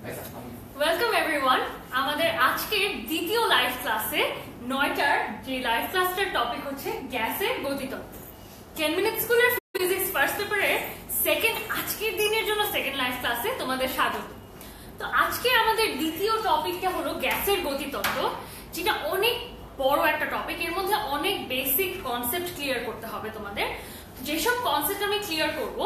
Welcome everyone. আমাদের আজকের দ্বিতীয় লাইভ ক্লাসে 9টার যে লাইভ ক্লাসটার টপিক হচ্ছে গ্যাসের গতিতত্ত্ব। 10 মিনিট স্কুলের ফিজিক্স ফার্স্ট পেপারের আজকের দিনের জন্য সেকেন্ড লাইভ ক্লাসে তোমাদের স্বাগত। তো আজকে আমাদের দ্বিতীয় টপিকটা হলো গ্যাসের গতিতত্ত্ব, যেটা অনেক বড় একটা টপিক। এর মধ্যে অনেক বেসিক কনসেপ্ট ক্লিয়ার করতে হবে তোমাদের। যেসব কনসেপ্ট আমি ক্লিয়ার করব,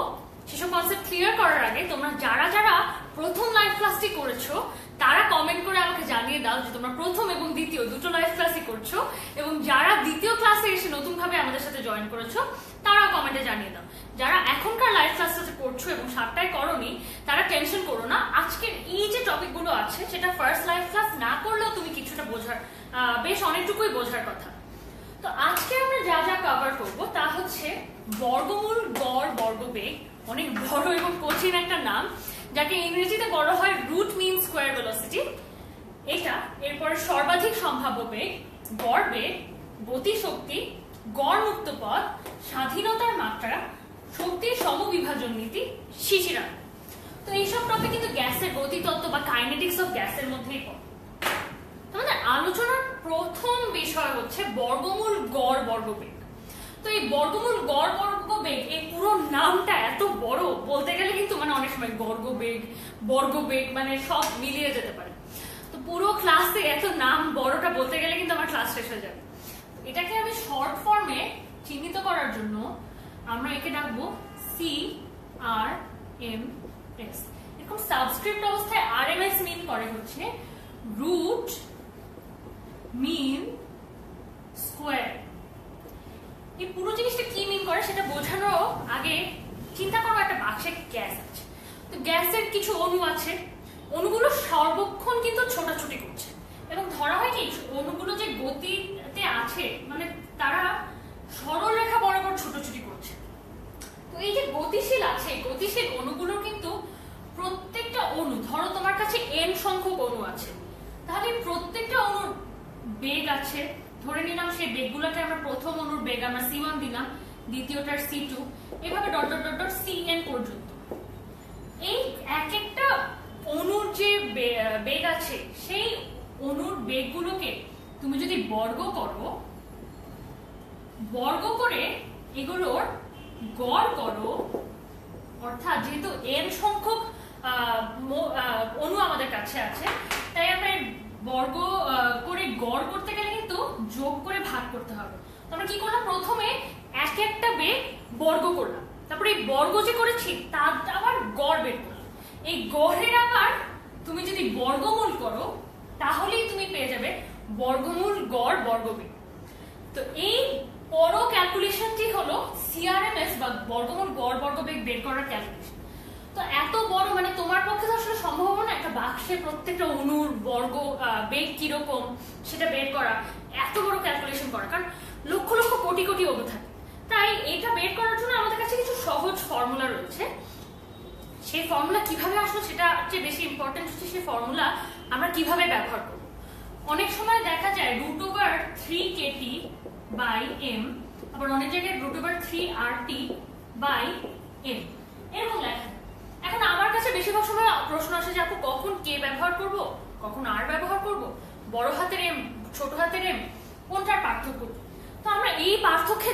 সেসব কনসেপ্ট ক্লিয়ার করার আগে তোমরা যারা যারা প্রথম লাইভ ক্লাসটি করেছো তারা কমেন্ট করে আমাকে জানিয়ে দাও যে তোমরা প্রথম এবং দ্বিতীয় দুটো লাইভ ক্লাসই করছো, এবং যারা দ্বিতীয় ক্লাসে এসে নতুন ভাবে আমাদের সাথে জয়েন করেছো তারাও কমেন্টে জানিয়ে দাও। যারা এখনকার লাইভ ক্লাসটা করছো এবং 7টায় করোনি তারা টেনশন করো না। আজকের এই যে টপিক গুলো আছে সেটা ফার্স্ট লাইভ ক্লাস না করলেও তুমি কিছুটা বোঝার, বেশ অনেকটুকুই বোঝার কথা। তো আজকে আমরা যা যা কভার করবো তা হচ্ছে বর্গমূল, গড়, বর্গবেগ, অনেক বড় এবং কঠিন একটা নাম, যাকে ইংরেজিতে বলা হয় রুট মিন স্কোয়ার ভেলোসিটি। এটা এরপর সর্বাধিক সম্ভাব্য বেগ, গড় বেগ, গতিশক্তি, গড় মুক্ত পথ, স্বাধীনতার মাত্রা, শক্তির সমবিভাজন নীতি, শিশিরান। তো এইসব টপিক কিন্তু গ্যাসের গতিতত্ত্ব বা কাইনেটিক্স অফ গ্যাসের মধ্যেই পড়ে। তোমাদের আলোচনার প্রথম বিষয় হচ্ছে বর্গমূল, গড়, বর্গবেগ। তো এই বর্গমূল, গড়, বর্গবেগ, এই পুরো নামটা এত বড়, বলতে গেলে কিন্তু অনেক সময় গর্গবেগ, বর্গবেগ সব মিলিয়ে যেতে পারে। তো পুরো ক্লাসে এত নাম বড়টা বলতে গেলে কিন্তু আমার ক্লাস শেষ হয়ে যাবে। এটাকে আমি শর্ট ফর্মে চিহ্নিত করার জন্য আমরা একে ডাকবো CRMS। এরকম সাবস্ক্রিপ্ট অবস্থায় RMS মিন করে হচ্ছে রুট মিন স্কোয়ার। এই পুরো জিনিসটা কি মিন করে সেটা বোঝানোর আগে চিন্তা করো, একটা বাক্সে গ্যাস আছে। তো গ্যাসের কিছু অণু আছে, অণুগুলো সর্বক্ষণ কিন্তু ছোটাছুটি করছে, এবং ধরা হয় কি অণুগুলো যে গতিতে আছে তারা সরল রেখা বরাবর ছোটাছুটি করছে। তো এই যে গতিশীল আছে, গতিশীল অণুগুলোর কিন্তু প্রত্যেকটা অণু, ধরো তোমার কাছে n সংখ্যক অণু আছে, তাহলে প্রত্যেকটা অণুর বেগ আছে। ধরে নিলাম সেই বেগগুলোকে আমরা প্রথম অণুর বেগ আমরা C1 দিলাম, দ্বিতীয়টার C2, এভাবে dot dot dot dot CN পর্যন্ত। এই এক একটা অণুর যে বেগ আছে সেই অণুর বেগগুলোকে তুমি যদি বর্গ করো, বর্গ করে এগুলোর গড় করো, অর্থাৎ যেহেতু n সংখ্যক অণু আমাদের কাছে আছে, তাই আমরা বর্গ করে গড় করতে গেলে কিন্তু যোগ করে ভাগ করতে হবে। তো আমরা কি করলাম, প্রথমে এক একটা বেগ বর্গ করলাম, তারপরে এই বর্গ যে করেছি তার আবার গড় বের করলাম। এই গড়ের আবার তুমি যদি বর্গমূল করো তাহলেই তুমি পেয়ে যাবে বর্গমূল, গড়, বর্গবেগ। তো এই বড় ক্যালকুলেশনটি হলো CRMS বা বর্গমূল, গড়, বর্গবেগ বের করার ক্যালকুলেশন। তো এত বড় তোমার পক্ষে তো আসলে সম্ভব না একটা বাক্সে প্রত্যেকটা অণুর বর্গ বেগ কিরকম সেটা বের করা, এত বড় ক্যালকুলেশন করা, কারণ লক্ষ লক্ষ কোটি কোটি অণু থাকে। তাই এটা বের করার জন্য আমাদের কাছে কিছু সহজ ফর্মুলা রয়েছে। সেই ফর্মুলা কিভাবে আসলো সেটা হচ্ছে বেশি ইম্পর্টেন্ট হচ্ছে সেই ফর্মুলা আমরা কিভাবে ব্যবহার করব। অনেক সময় দেখা যায় √3kT/m, আবার অনেক জায়গায় √3RT/m এরকম লেখা। এখন আমার কাছে বেশিরভাগ সময় প্রশ্ন আসে যে আপু কখন কে ব্যবহার করব, কখন আর ব্যবহার করব, বড় হাতের এম, ছোট হাতের এম, কোনটার পার্থক্য। তো আমরা এই পার্থক্যে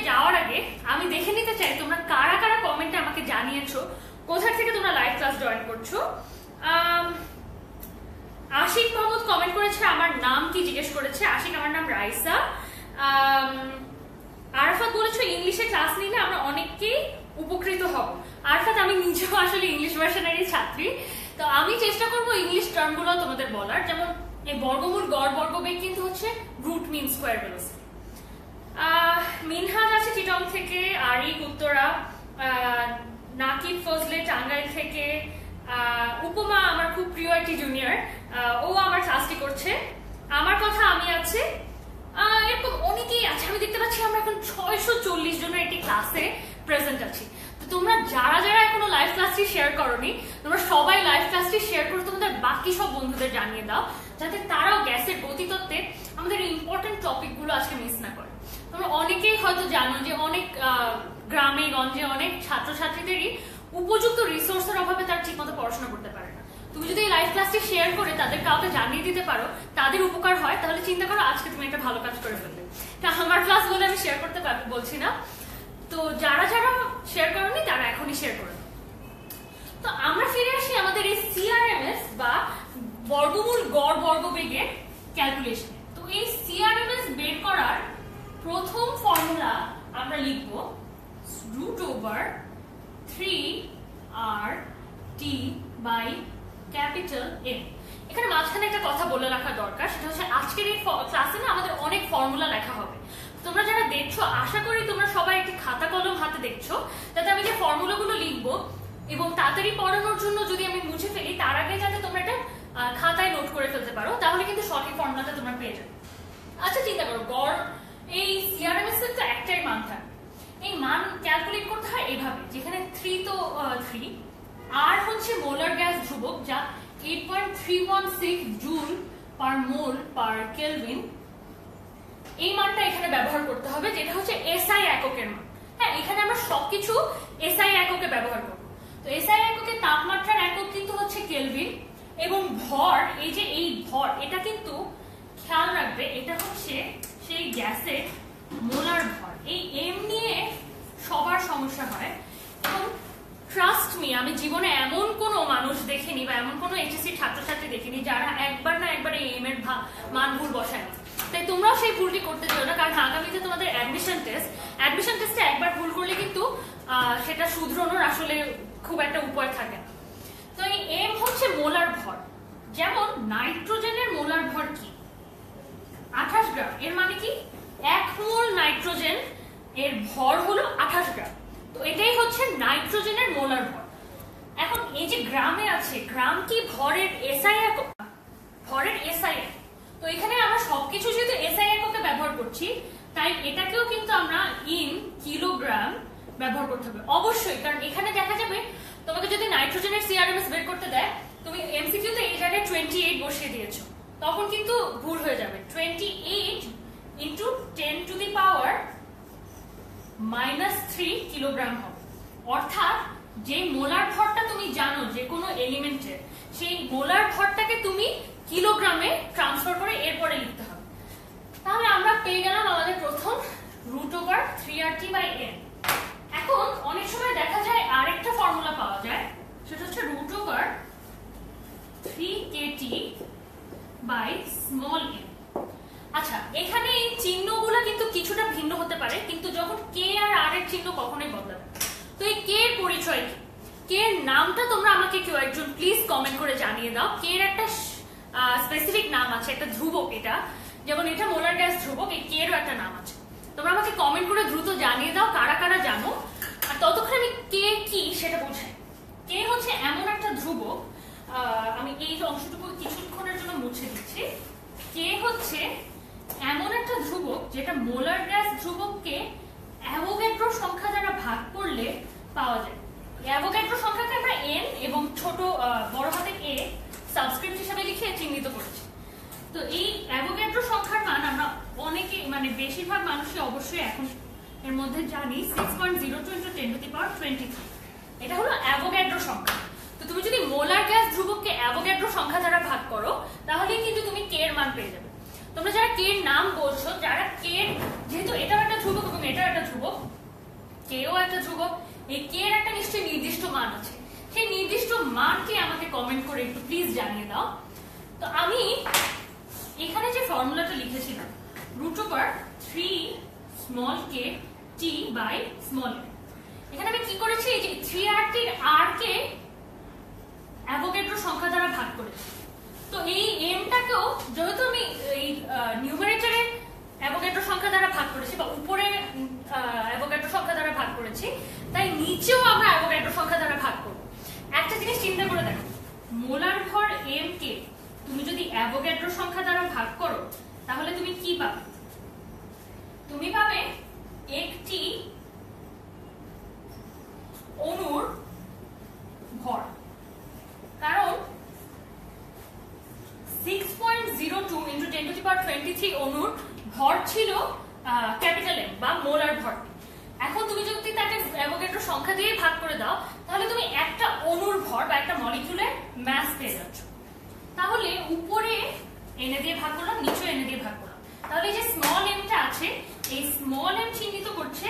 যাওয়ার আগে আমি দেখে নিতে চাই তোমরা কারা কারা কমেন্টে আমাকে জানিয়েছো কোথা থেকে তোমরা লাইভ ক্লাস জয়েন করছো। আশিক মাহমুদ কমেন্ট করেছে আমার নাম কি জিজ্ঞেস করেছে। আশিক, আমার নাম রাইসা। আরাফাত বলেছো ইংলিশে ক্লাস নিলে আমরা অনেককেই উপকৃত হব। আরাফাত, আমি নিজেও আসলে ইংলিশ ভার্সনেরই ছাত্রী, তো আমি চেষ্টা করবো ইংলিশ টার্মগুলো তোমাদের বলার। যেমন এই বর্গমূল, গড়, বর্গবেগ কিন্তু হচ্ছে root mean square velocity. Minhaj আছে চিটং থেকে, আরিক উত্তরা, নাকিব ফজলে টাঙ্গাইল থেকে, উপমা আমার খুব প্রিয় একটি জুনিয়র, ও আমার ক্লাসটি করছে। আমার কথা আমি আছে, এরকম অনেকেই আছে। আমি দেখতে পাচ্ছি আমরা এখন 640 জনের একটি ক্লাসে প্রেজেন্ট আছি। তো তোমরা যারা যারা এখনো লাইভ ক্লাসটি শেয়ার করোনি, তোমরা সবাই লাইভ ক্লাসটি শেয়ার করে তোমাদের বাকি সব বন্ধুদের জানিয়ে দাও, যাতে তারাও গ্যাসের গতিতত্ত্বে আমাদের ইম্পর্টেন্ট টপিক গুলো আজকে মিস না করে। তোমরা অনেকেই হয়তো জানো যে অনেক গ্রামে গঞ্জে অনেক ছাত্রছাত্রীদেরই উপযুক্ত রিসোর্সের অভাবে তারা ঠিকমতো পড়াশোনা করতে পারে না। তুমি ক্লাসটি শেয়ার করে তাদের কাউকে জানিয়ে দিতে পারো, তাদের উপকার হয়, তাহলে চিন্তা করো আজকে তুমি একটা ভালো কাজ করে ফেলবে। তা আমার ক্লাস বলে আমি শেয়ার করতে বলছি না, তো যারা যারা শেয়ার করোনি তারা এখনই শেয়ার করো। তো আমরা ফিরে আসি আমাদের এই সিআরএমএস বা বর্গমূল গড় বর্গবেগের ক্যালকুলেশন। তো এই সিআরএমএস বের করার প্রথম ফর্মুলা আমরা লিখব √3RT/M। এখানে মাঝখানে একটা কথা বলে রাখা দরকার, সেটা হচ্ছে আজকের এই ক্লাসে না আমাদের অনেক ফর্মুলা লেখা হবে। তোমরা যারা দেখছো আশা করি তোমরা সবাই একটি খাতা কলম হাতে দেখছো, যাতে আমি যে ফর্মুলাগুলো লিখবো এবং তাড়াতাড়ি পড়ানোর জন্য যদি আমি মুছে ফেলি তার আগে যাতে তোমরা এটা খাতায় নোট করে ফেলতে পারো, তাহলে কিন্তু সঠিক ফর্মুলাটা তোমরা পেয়ে যাবে। আচ্ছা চিন্তা করো, গড় এই সিআরএমএস এর তো একটাই মান থাকে, এই মান ক্যালকুলেট করতে হয় এইভাবে, যেখানে 3 তো 3, আর হচ্ছে মোলার গ্যাস ধ্রুবক যা 8.316 জুল পার মোল পার কেলভিন, এই মানটা এখানে ব্যবহার করতে হবে, যেটা হচ্ছে এসআই এককের মান। হ্যাঁ, এখানে আমরা সবকিছু এসআই এককে ব্যবহার করব। তো এসআই এককে তাপমাত্রার একক কিন্তু হচ্ছে কেলভিন, এবং ভর, এই যে এই ভর, এটা কিন্তু খেয়াল রাখবে এটা হচ্ছে সেই গ্যাসের মোলার ভর। এই এম নিয়ে সবার সমস্যা হয়, এবং ট্রাস্ট মি, আমি জীবনে এমন কোনো মানুষ দেখিনি বা এমন কোনো এইচএসসি ছাত্রছাত্রী দেখিনি যারা একবার না একবার এই এম এর মান ভুল বসায় না। তাই তোমরাও সেই ভুলটি করতে চাও না, কারণ আগামীতে তোমাদের অ্যাডমিশন টেস্টে একবার ভুল করলে কিন্তু সেটা শুধরানোর আসলে খুব একটা উপায় থাকে না। তো এই এম হচ্ছে মোলার ভর। যেমন নাইট্রোজেনের মোলার ভর কি? 28 গ্রাম। এর মানে কি 1 মোল নাইট্রোজেন এর ভর হলো 28 গ্রাম। তো এটাই হচ্ছে নাইট্রোজেনের মোলার ভর। এখন এই যে গ্রামে আছে, গ্রাম কি ভরের এসআই একক? ভরের এসআই একক। তো এখানে আমরা সবকিছু যেহেতু এসআই এককে ব্যবহার করছি, তাই এটাকেও কিন্তু আমরা ইন কিলোগ্রাম ব্যবহার করতে হবে অবশ্যই, কারণ এখানে দেখা যাবে তোমাকে যদি নাইট্রোজেনের সিআরএমএস বের করতে দেয়, তুমি এমসিকিউতে এই জায়গায় 28 বসিয়ে দিয়েছো, তখন কিন্তু ভুল হয়ে যাবে। 28 into 10 to the power -3 kilogram হবে। অর্থাৎ যে মোলার ভরটা তুমি জানো যে কোনো এলিমেন্টের, সেই মোলার ভরটাকে তুমি কিলোগ্রামে ট্রান্সফার করে এরপরে লিখতে হবে। তাহলে আমরা পেয়ে গেলাম আমাদের প্রথম √3RT/M। এখন অনেক সময় দেখা যায় আরেকটা ফর্মুলা পাওয়া যায়, সেটা হচ্ছে √3kT/m। আচ্ছা, এখানে এই চিহ্নগুলো কিন্তু কিছুটা ভিন্ন হতে পারে, কিন্তু যখন কে আর আর এর চিহ্ন কখনোই বদলাবে। তো এই কে এর পরিচয় কি? কে এর নামটা তোমরা আমাকে কেউ একজন প্লিজ কমেন্ট করে জানিয়ে দাও। কে এর একটা স্পেসিফিক নাম আছে, একটা ধ্রুবক, এটা যেমন এটা মোলার গ্যাস ধ্রুবক, এই কে এরও একটা নাম আছে। তোমরা আমাকে কমেন্ট করে দ্রুত জানিয়ে দাও কারা কারা জানো, আর ততক্ষণ আমি কে কি সেটা বোঝাই। কে হচ্ছে এমন একটা ধ্রুবক, আমি এই অংশটুকু কিছুক্ষণের জন্য মুছে দিচ্ছি। কে হচ্ছে এমন একটা ধ্রুবক যেটা মোলার গ্যাস ধ্রুবককে অ্যাভোগাড্রো সংখ্যা দ্বারা ভাগ করলে পাওয়া যায়। অ্যাভোগাড্রো সংখ্যাকে আমরা এন এবং ছোট বড় হাতের এ সাবস্ক্রিপ্ট হিসেবে লিখে চিহ্নিত করেছি। তো এই অ্যাভোগাড্রো সংখ্যার মান আমরা অনেকে, মানে বেশিরভাগ মানুষই অবশ্যই এখন এর মধ্যে জানি 6.02 × 10⁻23। এটা হলো অ্যাভোগাড্রো সংখ্যা। তো তুমি যদি মোলার গ্যাস ধ্রুবককে অ্যাভোগাড্রো সংখ্যা দ্বারা ভাগ করো, তাহলে কিন্তু তুমি কে এর মান পেয়ে যাবে। তোমরা যারা কে এর নাম বলছো, যারা কে, যেহেতু এটাও একটা ধ্রুবক এবং এটাও একটা ধ্রুবক, কেও একটা ধ্রুবক, এই কে এর একটা নিশ্চয়ই নির্দিষ্ট মান আছে, সেই নির্দিষ্ট মানকে আমাকে কমেন্ট করে একটু প্লিজ জানিয়ে দাও। তো আমি এখানে যে ফর্মুলাটা লিখেছিলাম √3kT/m, এখানে আমি কি করেছি, এই যে 3RT আর কে অ্যাভোগাড্রো সংখ্যা দ্বারা ভাগ করেছি। তো এই এমটাকেও যেহেতু আমি এই নিউমারেটরে অ্যাভোগাড্রো সংখ্যা দ্বারা ভাগ করেছি বা উপরে অ্যাভোগাড্রো সংখ্যা দ্বারা ভাগ করেছি, তাই নিচেও আমরা অ্যাভোগাড্রো সংখ্যা দ্বারা ভাগ করব। একটা জিনিস চিন্তা করে দেখো, মোলার ভর এম কে তুমি যদি অ্যাভোগাড্রো সংখ্যা দ্বারা ভাগ করো, তাহলে তুমি কি পাবে? তুমি পাবে একটি অণুর ভর, কারণ 6.02 × 10⁻23 অণুর ভর ছিল ক্যাপিটাল এম বা মোলার ভর। এখন তুমি যদি তাকে অ্যাভোগাড্রো সংখ্যা দিয়ে ভাগ করে দাও, তাহলে তুমি একটা অণুর ভর বা একটা মলিকিউলের মাস পেয়ে যাচ্ছ। তাহলে উপরে এনে দিয়ে ভাগ করলাম, নিচে এনে দিয়ে ভাগ করলাম। তাহলে যে স্মল এমটা আছে, এই স্মল এম চিহ্নিত করছে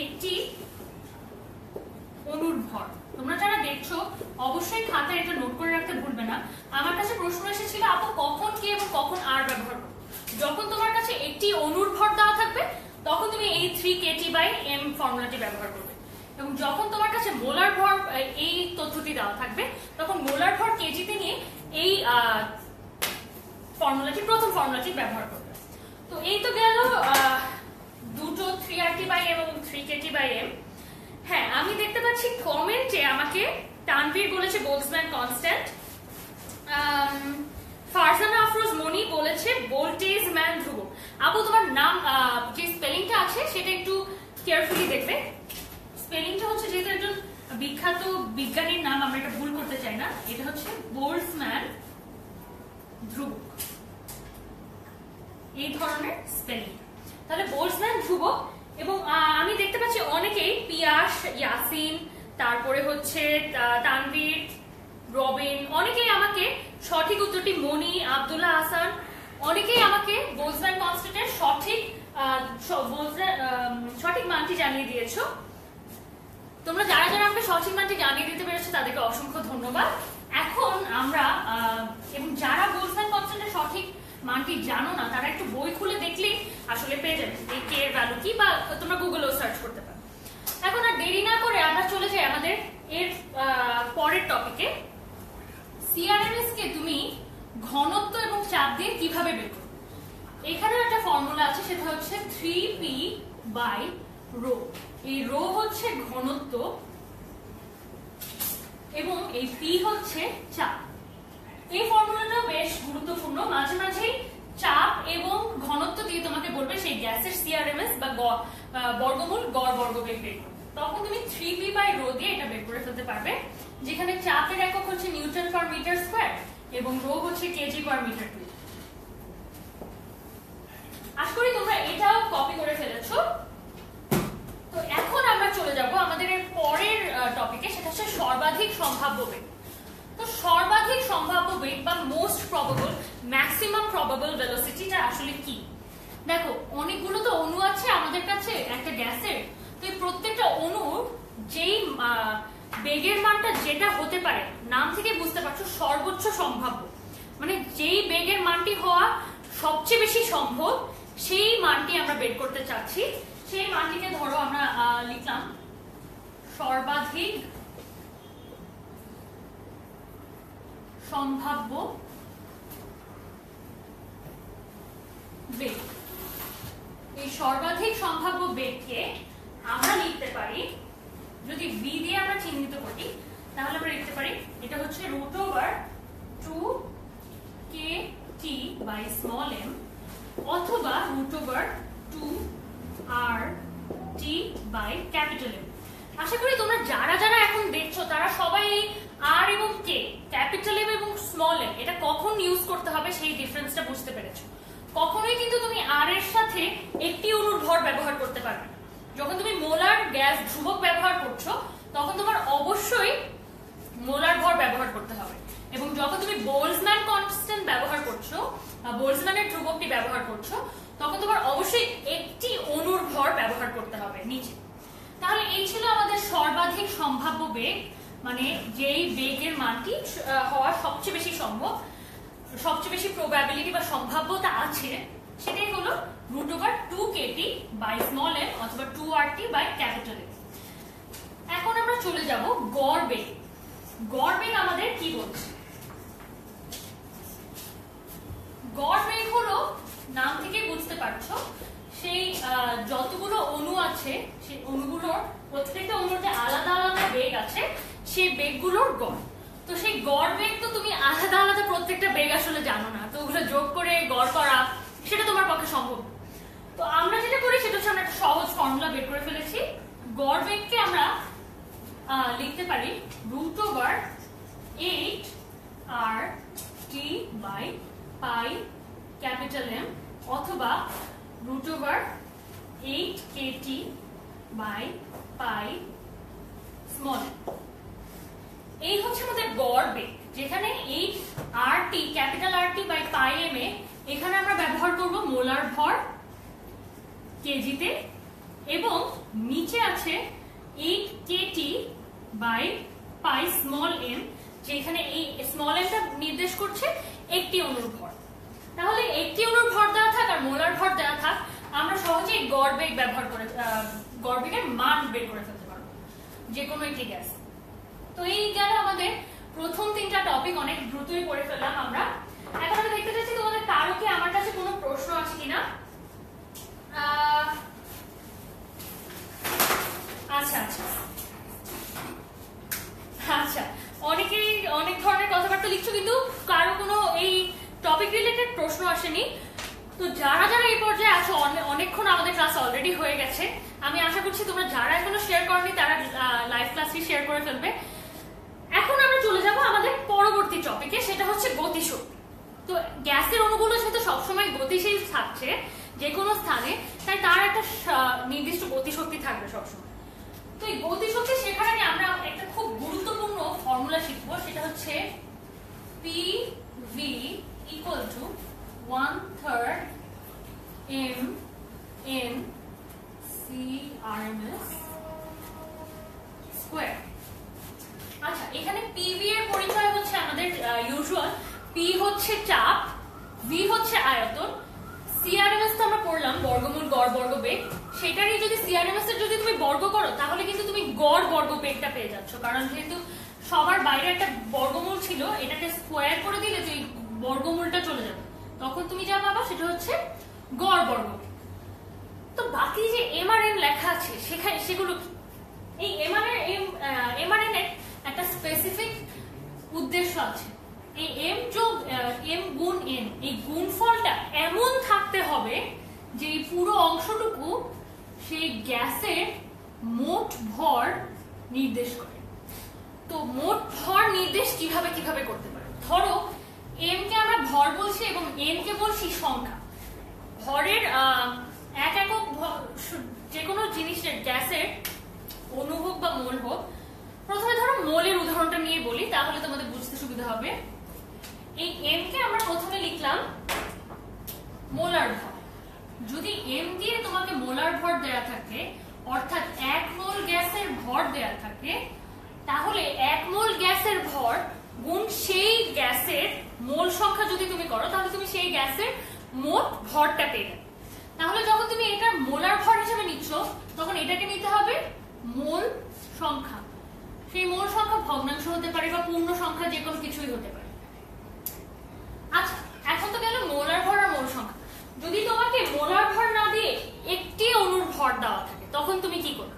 একটি অণুর ভর। তোমরা যারা দেখছো অবশ্যই খাতায় এটা নোট করে রাখতে ভুলবে না। আমার কাছে প্রশ্ন এসেছিল, আপু কখন কে এবং কখন আর ব্যবহার করো? যখন তোমার কাছে একটি অণুর ভর দেওয়া থাকবে তখন তুমি এই 3kT/m ফর্মুলাটি ব্যবহার করবে, এবং যখন তোমার কাছে মোলার ভর এই তথ্যটি দেওয়া থাকবে তখন মোলার ভর কেজিতে নিয়ে এই ফর্মুলাটি, প্রথম ফর্মুলাটি ব্যবহার করবে। তো এই তো গেল দুটো 3RT/m এবং 3kT/m। হ্যাঁ, আমি দেখতে পাচ্ছি কমেন্টে আমাকে তানভীর বলেছে বোলসম্যান কনস্ট্যান্ট, ফারজানা আফরোজ মনি বলেছে ভোল্টেজ ম্যান ধ্রুবক। আপু তোমার নাম যে স্পেলিংটা আছে সেটা একটু কেয়ারফুলি দেখবে। স্পেলিংটা হচ্ছে, যেহেতু একজন বিখ্যাত বিজ্ঞানীর নাম, আমরা এটা ভুল করতে চাই না। এটা হচ্ছে বোলসম্যান ধ্রুবক, এই ধরনের স্পেলিং। তাহলে বোলসম্যান ধ্রুবক। এবং আমি দেখতে পাচ্ছি অনেকেই পিয়াস, ইয়াসিন, তারপরে হচ্ছে তানভীর, রবিন, অনেকেই আমাকে সঠিক উত্তরটি, মনি, আব্দুল্লাহ হাসান, অনেকেই আমাকে বোলসম্যান কনস্ট্যান্টের সঠিক মানটি জানিয়ে দিয়েছো। তোমরা যারা যারা আমাকে সঠিক মানটি জানিয়ে দিতে পেরেছো তাদেরকে অসংখ্য ধন্যবাদ। এখন আমরা এবং যারা বোলসম্যান কনস্ট্যান্টের সঠিক মানটি জানো না তারা একটু বই খুলে দেখলেই আসলে পেয়ে যাবে এই কে এর ভ্যালু কি, বা তোমরা গুগলেও সার্চ করতে পারো। এখন আর দেরি না করে আমরা চলে যাই আমাদের এর পরের টপিকে। সিআরএমএস কে তুমি ঘনত্ব এবং চাপ দিয়ে কিভাবে বের করবে? এখানে একটা ফর্মুলা আছে, সেটা হচ্ছে 3p/ρ। এই রো হচ্ছে ঘনত্ব এবং এই পি হচ্ছে চাপ। এই ফর্মুলাটা বেশ গুরুত্বপূর্ণ। মাঝে মাঝেই চাপ এবং ঘনত্ব দিয়ে তোমাকে বলবে সেই গ্যাসের সিআরএমএস বা বর্গমূল, গড় বর্গবেগ বের করবে। তখন তুমি 3p/ρ দিয়ে এটা বের করে ফেলতে পারবে, যেখানে চাপের একক হচ্ছে নিউটন পার মিটার স্কয়ার এবং রো হচ্ছে কেজি/মিটার কিউব। আশা করি তোমরা এটাও কপি করে ফেলেছো। তো এখন আমরা চলে যাব আমাদের পরের টপিকে, সেটা হচ্ছে সর্বাধিক সম্ভাব্য বেগ। তো সর্বাধিক সম্ভাব্য বেগ বা মোস্ট প্রবাবল, ম্যাক্সিমাম প্রবাবল ভেলোসিটিটা আসলে কি? দেখো, অনেকগুলো তো অণু আছে আমাদের কাছে একটা গ্যাসের। তো এই প্রত্যেকটা অণুর যেই বেগের মানটা যেটা হতে পারে, নাম থেকে বুঝতে পারছো সর্বোচ্চ সম্ভাব্য, মানে যেই বেগের মানটি হওয়া সবচেয়ে বেশি সম্ভব সেই মানটি আমরা বের করতে চাচ্ছি। সেই মানটিকে ধরো আমরা লিখলাম সর্বাধিক সম্ভাব্য বেগ। এই সর্বাধিক সম্ভাব্য বেগকে আমরা লিখতে পারি, যদি v দিয়ে আমরা চিহ্নিত করি তাহলে আমরা লিখতে পারি এটা হচ্ছে √2kT/m অথবা √2RT/M। আশা করি তোমরা যারা যারা এখন দেখছো তারা সবাই আর এবং কে, ক্যাপিটাল এম এবং স্মল এম, এটা কখন ইউজ করতে হবে সেই ডিফারেন্সটা বুঝতে পেরেছো। কখনোই কিন্তু তুমি আর এর সাথে একটি অণুর ভর ব্যবহার করতে পারবে না। যখন তুমি মোলার গ্যাস ধ্রুবক ব্যবহার করছো তখন তোমার অবশ্যই মোলার ভর ব্যবহার করতে হবে, এবং যখন তুমি বোলসম্যান কনস্ট্যান্ট ব্যবহার করছো, বোলসম্যানের ধ্রুবকটি ব্যবহার করছো, তখন তোমার অবশ্যই একটি অণুর ভর ব্যবহার করতে হবে নিচে। তাহলে এই ছিল আমাদের সর্বাধিক সম্ভাব্য বেগ, মানে যেই বেগের মানটি হওয়া সবচেয়ে বেশি সম্ভব, সবচেয়ে বেশি প্রবাবিলিটি বা সম্ভাব্যতা আছে, সেটাই হলো √2kT/m অথবা 2RT/M। এখন আমরা চলে যাব গড় বেগ। গড় বেগ আমাদের কি বলছে? গড় বেগ হলো, নাম থেকে বুঝতে পারছো, সেই যতগুলো অণু আছে সেই অণুগুলোর প্রত্যেকটা অণুর যে আলাদা আলাদা বেগ আছে সেই বেগগুলোর গড়। তো সেই গড় বেগ তো তুমি আলাদা আলাদা প্রত্যেকটা বেগ আসলে জানো না, তো ওগুলো যোগ করে গড় করা সেটা তোমার পক্ষে সম্ভব। তো আমরা যেটা করি সেটা হচ্ছে আমরা একটা সহজ ফর্মুলা বের করে ফেলেছি। গড় বেগকে আমরা লিখতে পারি √8RT/M অথবা √8kT/m। এই হচ্ছে আমাদের গড় বেগ, যেখানে 8 RT capital RT by pi m এ এখানে আমরা ব্যবহার করব মোলার ভর কেজিতে, এবং নিচে আছে 8 kT by pi small m, যেখানে এই স্মল m টা নির্দেশ করছে একটি অণুর ভর। তাহলে একটি অণুর ভর দেওয়া থাক আর মোলার ভর দেওয়া থাক, আমরা সহজেই গড় বেগ ব্যবহার করে গড় বেগের মান বের করে ফেলতে পারবো যে কোনো একটি গ্যাস। তো এই গেল আমাদের প্রথম তিনটা টপিক, অনেক দ্রুতই পড়ে ফেললাম আমরা। এখন আমি দেখতে চাচ্ছি তোমাদের কারো কি আমার কাছে কোনো প্রশ্ন আছে কিনা। আচ্ছা আচ্ছা আচ্ছা, অনেকেই অনেক ধরনের কথাবার্তা লিখছো, কিন্তু কারো কোনো এই টপিক রিলেটেড প্রশ্ন আসেনি। তো যারা যারা এই পর্যায়ে আছো, অনেকক্ষণ আমাদের ক্লাস অলরেডি হয়ে গেছে, আমি আশা করছি তোমরা যারা এখনো শেয়ার করনি তারা লাইভ ক্লাসটি শেয়ার করে ফেলবে। এখন আমরা চলে যাব আমাদের পরবর্তী টপিকে, সেটা হচ্ছে গতিশক্তি। তো গ্যাসের অণুগুলো যেহেতু সবসময় গতিশীল থাকছে যে কোনো স্থানে, তাই তার একটা নির্দিষ্ট গতিশক্তি থাকবে সবসময়। তো এই গতিশক্তি শেখার আগে আমরা একটা খুব গুরুত্বপূর্ণ ফর্মুলা শিখবো, সেটা হচ্ছে PV equal to 1/3 mn CRMS square. আচ্ছা, এখানে PV এর পরিচয় হচ্ছে আমাদের ইউজুয়াল, P হচ্ছে চাপ, V হচ্ছে আয়তন, CRMS তো আমরা পড়লাম বর্গমূল গড় বর্গবেগ, সেটারই যদি CRMS এর যদি তুমি বর্গ করো তাহলে কিন্তু তুমি গড় বর্গবেগটা পেয়ে যাচ্ছ, কারণ যেহেতু সবার বাইরে একটা বর্গমূল ছিল, এটাকে স্কয়ার করে দিলে যে বর্গমূলটা চলে যাবে, তখন তুমি যা পাবা সেটা হচ্ছে গড় বর্গবেগ। তো বাকি যে MRN লেখা আছে সেগুলো এই MRN এর একটা স্পেসিফিক উদ্দেশ্য আছে। এই m গুণ n, এই গুণফলটা এমন থাকতে হবে যে এই পুরো অংশটুকু সেই গ্যাসের মোট ভর নির্দেশ করে। তো মোট ভর নির্দেশ কিভাবে কিভাবে করতে পারে, ধরো m কে আমরা ভর বলছি এবং n কে বলছি সংখ্যা। ভরের এক একক যে কোনো জিনিসের, গ্যাসের অণু হোক বা মোল হোক, প্রথমে ধরো মোলের উদাহরণটা নিয়ে বলি তাহলে তোমাদের বুঝতে সুবিধা হবে। এই m কে আমরা প্রথমে লিখলাম মোলার ভর। যদি m দিয়ে তোমাকে মোলার ভর দেয়া থাকে, অর্থাৎ 1 মোল গ্যাসের ভর দেয়া থাকে, তাহলে 1 মোল গ্যাসের ভর গুণ সেই গ্যাসের মোল সংখ্যা যদি তুমি করো, তাহলে তুমি সেই গ্যাসের মোট ভরটা পেয়ে যাবে। তাহলে যখন তুমি এটা মোলার ভর হিসেবে নিচ্ছ, তখন এটাকে নিতে হবে মোল সংখ্যা। সেই মোল সংখ্যা ভগ্নাংশ হতে পারে বা পূর্ণ সংখ্যা, যে কোনো কিছুই হতে পারে। আচ্ছা, এখন তো গেল মোলার ভর আর মোল সংখ্যা। যদি তোমাকে মোলার ভর না দিয়ে একটি অণুর ভর দেওয়া থাকে, তখন তুমি কি করবে?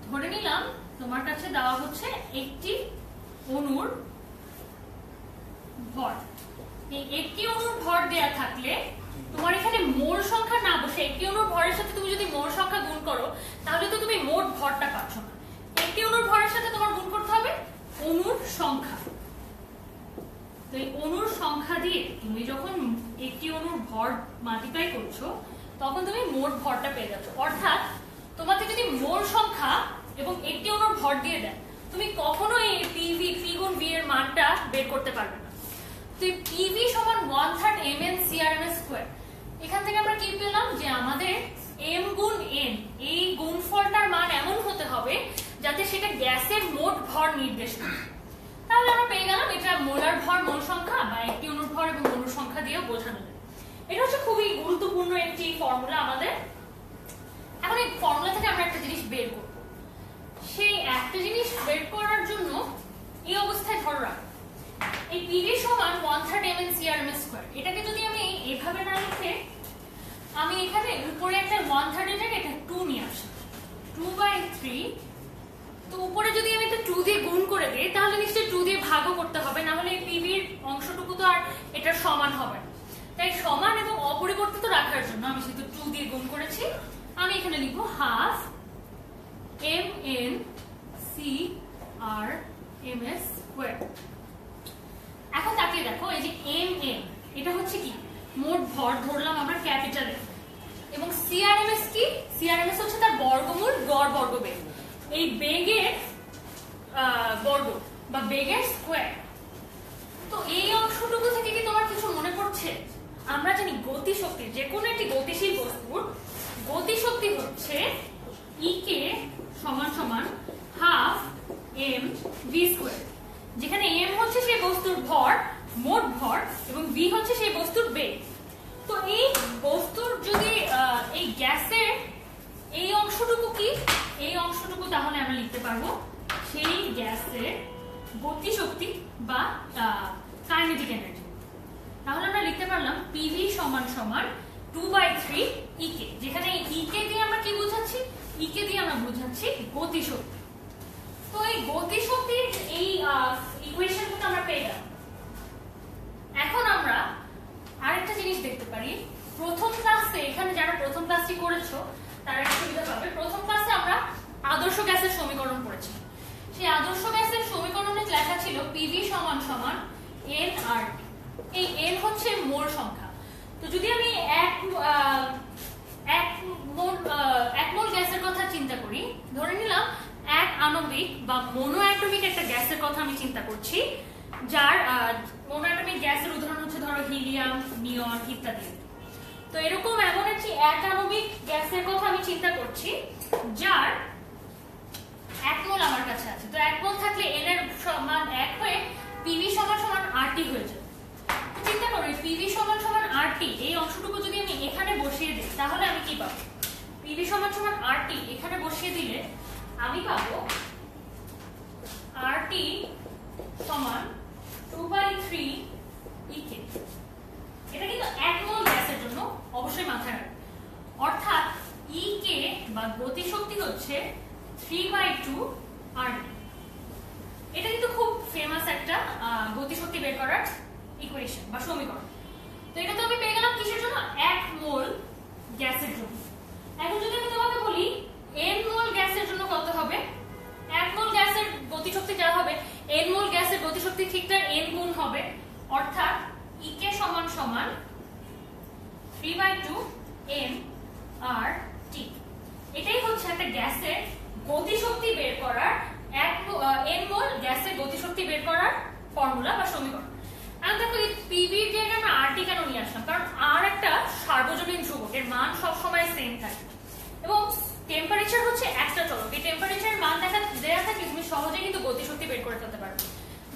ধরে নিলাম তোমার কাছে দেওয়া হচ্ছে একটি অণুর ভর। এই একটি অণুর ভর দেয়া থাকলে তোমার এখানে মোল সংখ্যা না বসে একটি অণুর ভরের সাথে তুমি যদি মোল সংখ্যা গুণ করো, তাহলে তো তুমি মোট ভরটা পাচ্ছ না। একটি অণুর ভরের সাথে তোমার গুণ করতে হবে অণুর সংখ্যা। তো এই অণুর সংখ্যা দিয়ে তুমি যখন একটি অণুর ভর মাল্টিপ্লাই করছো, তখন তুমি মোট ভরটা পেয়ে যাচ্ছ। অর্থাৎ তোমাকে যদি মোল সংখ্যা এবং একটি অণুর ভর দিয়ে দেয়, তুমি কখনো এই P গুণ V এর মানটা বের করতে পারবে না। তো PV সমান 1/3 mn CRMS স্কয়ার। এখান থেকে আমরা কি পেলাম, যে আমাদের m গুণ n এই গুণফলটার মান এমন হতে হবে যাতে সেটা গ্যাসের মোট ভর নির্দেশ করে। তাহলে আমরা পেয়ে গেলাম এটা মোলার ভর, মোল সংখ্যা বা একটি অণুর ভর এবং অণুর সংখ্যা দিয়ে বোঝানো যায়। এটা হচ্ছে খুবই গুরুত্বপূর্ণ একটি ফর্মুলা আমাদের। এখন এই ফর্মুলা থেকে আমরা একটা জিনিস বের করব। সেই একটা জিনিস বের করার জন্য এই অবস্থায় ধরে রাখো, এই PV সমান 1/3 mn CRMS স্কয়ার। এটাকে যদি আমি এভাবে না লিখে, আমি এখানে উপরে একটা 1/3 এর জায়গায় এটা 2 নিয়ে আসি, 2/3। তো উপরে যদি আমি এটা 2 দিয়ে গুণ করে দিই, তাহলে নিশ্চয়ই 2 দিয়ে ভাগও করতে হবে, না হলে এই PV এর অংশটুকু তো আর এটার সমান হবে না। তাই সমান এবং অপরিবর্তিত রাখার জন্য আমি যেহেতু 2 দিয়ে গুণ করেছি, আমি এখানে লিখবো 1/2 mn CRMS স্কয়ার। এখন তাকিয়ে দেখো, এই যে mn এটা হচ্ছে কি মোট ভর, ধরলাম আমরা ক্যাপিটালে, এবং CRMS কি, CRMS হচ্ছে তার বর্গমূল গড় বর্গবেগ, এই বেগের বর্গ বা বেগের স্কয়ার। তো আমরা জানি গতিশক্তি, যে কোনো একটি গতিশীল বস্তুর গতিশক্তি হচ্ছে E(k) সমান সমান হাফ mv স্কয়ার, যেখানে m হচ্ছে সেই বস্তুর ভর, মোট ভর, এবং v হচ্ছে সেই বস্তুর বেগ। তো এই বস্তুর যদি এই গ্যাসের এই অংশটুকু কি, এই অংশটুকু তাহলে আমরা লিখতে পারবো সেই গ্যাসের গতিশক্তি বা কাইনেটিক এনার্জি। তাহলে আমরা লিখতে পারলাম PV সমান সমান 2/3 EK, যেখানে EK দিয়ে আমরা কি বোঝাচ্ছি, EK দিয়ে আমরা বোঝাচ্ছি গতিশক্তি। তো এই গতিশক্তির এই ইকুয়েশনটা আমরা পেয়ে গেলাম। এখন আমরা আরেকটা জিনিস দেখতে পারি, প্রথম ক্লাসে, এখানে যারা প্রথম ক্লাসটি করেছো তারা একটা সুবিধা পাবে। প্রথম ক্লাসে আমরা আদর্শ গ্যাসের সমীকরণ পড়েছি। সেই আদর্শ গ্যাসের সমীকরণে লেখা ছিল PV সমান সমান nRT। এই n হচ্ছে মোল সংখ্যা। তো যদি আমি এক মোল গ্যাসের কথা চিন্তা করি, ধরে নিলাম এক আণবিক বা মনো অ্যাটমিক একটা গ্যাসের কথা আমি চিন্তা করছি, যার মনো অ্যাটমিক গ্যাসের উদাহরণ হচ্ছে ধরো হিলিয়াম, নিয়ন ইত্যাদি। তো এরকম এমন একটি এক আণবিক গ্যাসের কথা আমি চিন্তা করছি যার 1 মোল আমার কাছে আছে। তো 1 মোল থাকলে n এর মান 1 হয়ে PV সমান সমান RT হয়ে যাবে। চিন্তা করো PV সমান সমান RT, এই অংশটুকু যদি আমি এখানে বসিয়ে দিই তাহলে আমি কি পাবো? PV সমান সমান RT এখানে বসিয়ে দিলে আমি পাবো RT সমান 2/3 EK। এটা কিন্তু 1 মোল গ্যাসের জন্য, অবশ্যই মাথায় রাখবে। অর্থাৎ EK বা গতিশক্তি হচ্ছে 3/2 RT। এটা কিন্তু খুব ফেমাস একটা গতিশক্তি বের করার ইকুয়েশন বা সমীকরণ। তো এটা তো আমি পেয়ে গেলাম কিসের জন্য? 1 মোল গ্যাসের জন্য। এখন যদি আমি তোমাকে বলি n মোল গ্যাসের জন্য কত হবে? 1 মোল গ্যাসের গতিশক্তি যা হবে, n মোল গ্যাসের গতিশক্তি ঠিক তার n গুণ হবে। অর্থাৎ EK সমান সমান 3/2 nRT। এটাই হচ্ছে একটা গ্যাসের গতিশক্তি বের করার, n মোল গ্যাসের গতিশক্তি বের করার ফর্মুলা বা সমীকরণ। এখন দেখো এই PV এর জায়গায় আমরা RT কেন নিয়ে আসলাম? কারণ R একটা সার্বজনীন ধ্রুবক, এর মান সবসময় সেম থাকে এবং টেম্পারেচার হচ্ছে একটা চলক। এই টেম্পারেচারের মান দেয়া থাকলে তুমি সহজে কিন্তু গতিশক্তি বের করে ফেলতে পারবে।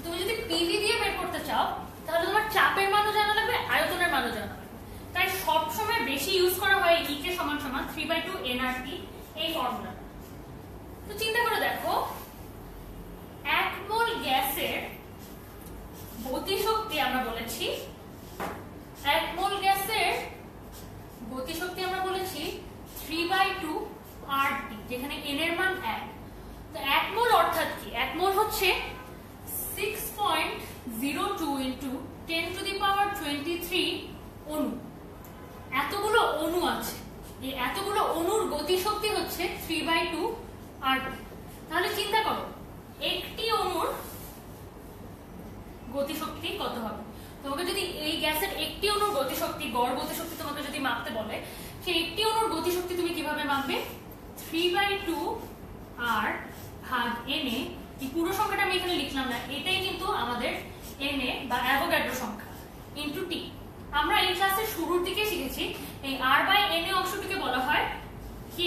তুমি যদি PV দিয়ে বের করতে চাও তাহলে তোমার চাপের মানও জানা লাগবে, আয়তনের মানও জানা লাগবে। তাই সবসময় বেশি ইউজ করা হয় EK সমান সমান 3/2 nRT এই ফর্মুলা। তো চিন্তা করে দেখো 1 মোল গ্যাসের গতিশক্তি আমরা বলেছি, 1 মোল গ্যাসের গতিশক্তি আমরা বলেছি 3/2 RT, যেখানে n এর মান 1। তো 1 মোল অর্থাৎ কি? 1 মোল হচ্ছে 6.02 × 10⁻23 অণু। এতগুলো অণু আছে, এই এতগুলো অণুর গতিশক্তি হচ্ছে 3/2 RT। তাহলে চিন্তা করো একটি অণুর গতিশক্তি কত হবে? তোমাকে যদি এই গ্যাসের একটি অণুর গতিশক্তি, গড় গতিশক্তি তোমাকে যদি মাপতে বলে, সেই একটি অণুর গতিশক্তি তুমি কিভাবে মাপবে? 3/2 R ভাগ Na। এই পুরো সংখ্যাটা আমি এখানে লিখলাম না, এটাই কিন্তু আমাদের Na বা অ্যাভোগাড্রো সংখ্যা ইনটু T। আমরা এই ক্লাসের শুরুর দিকে শিখেছি এই R/Na অংশটিকে বলা হয় K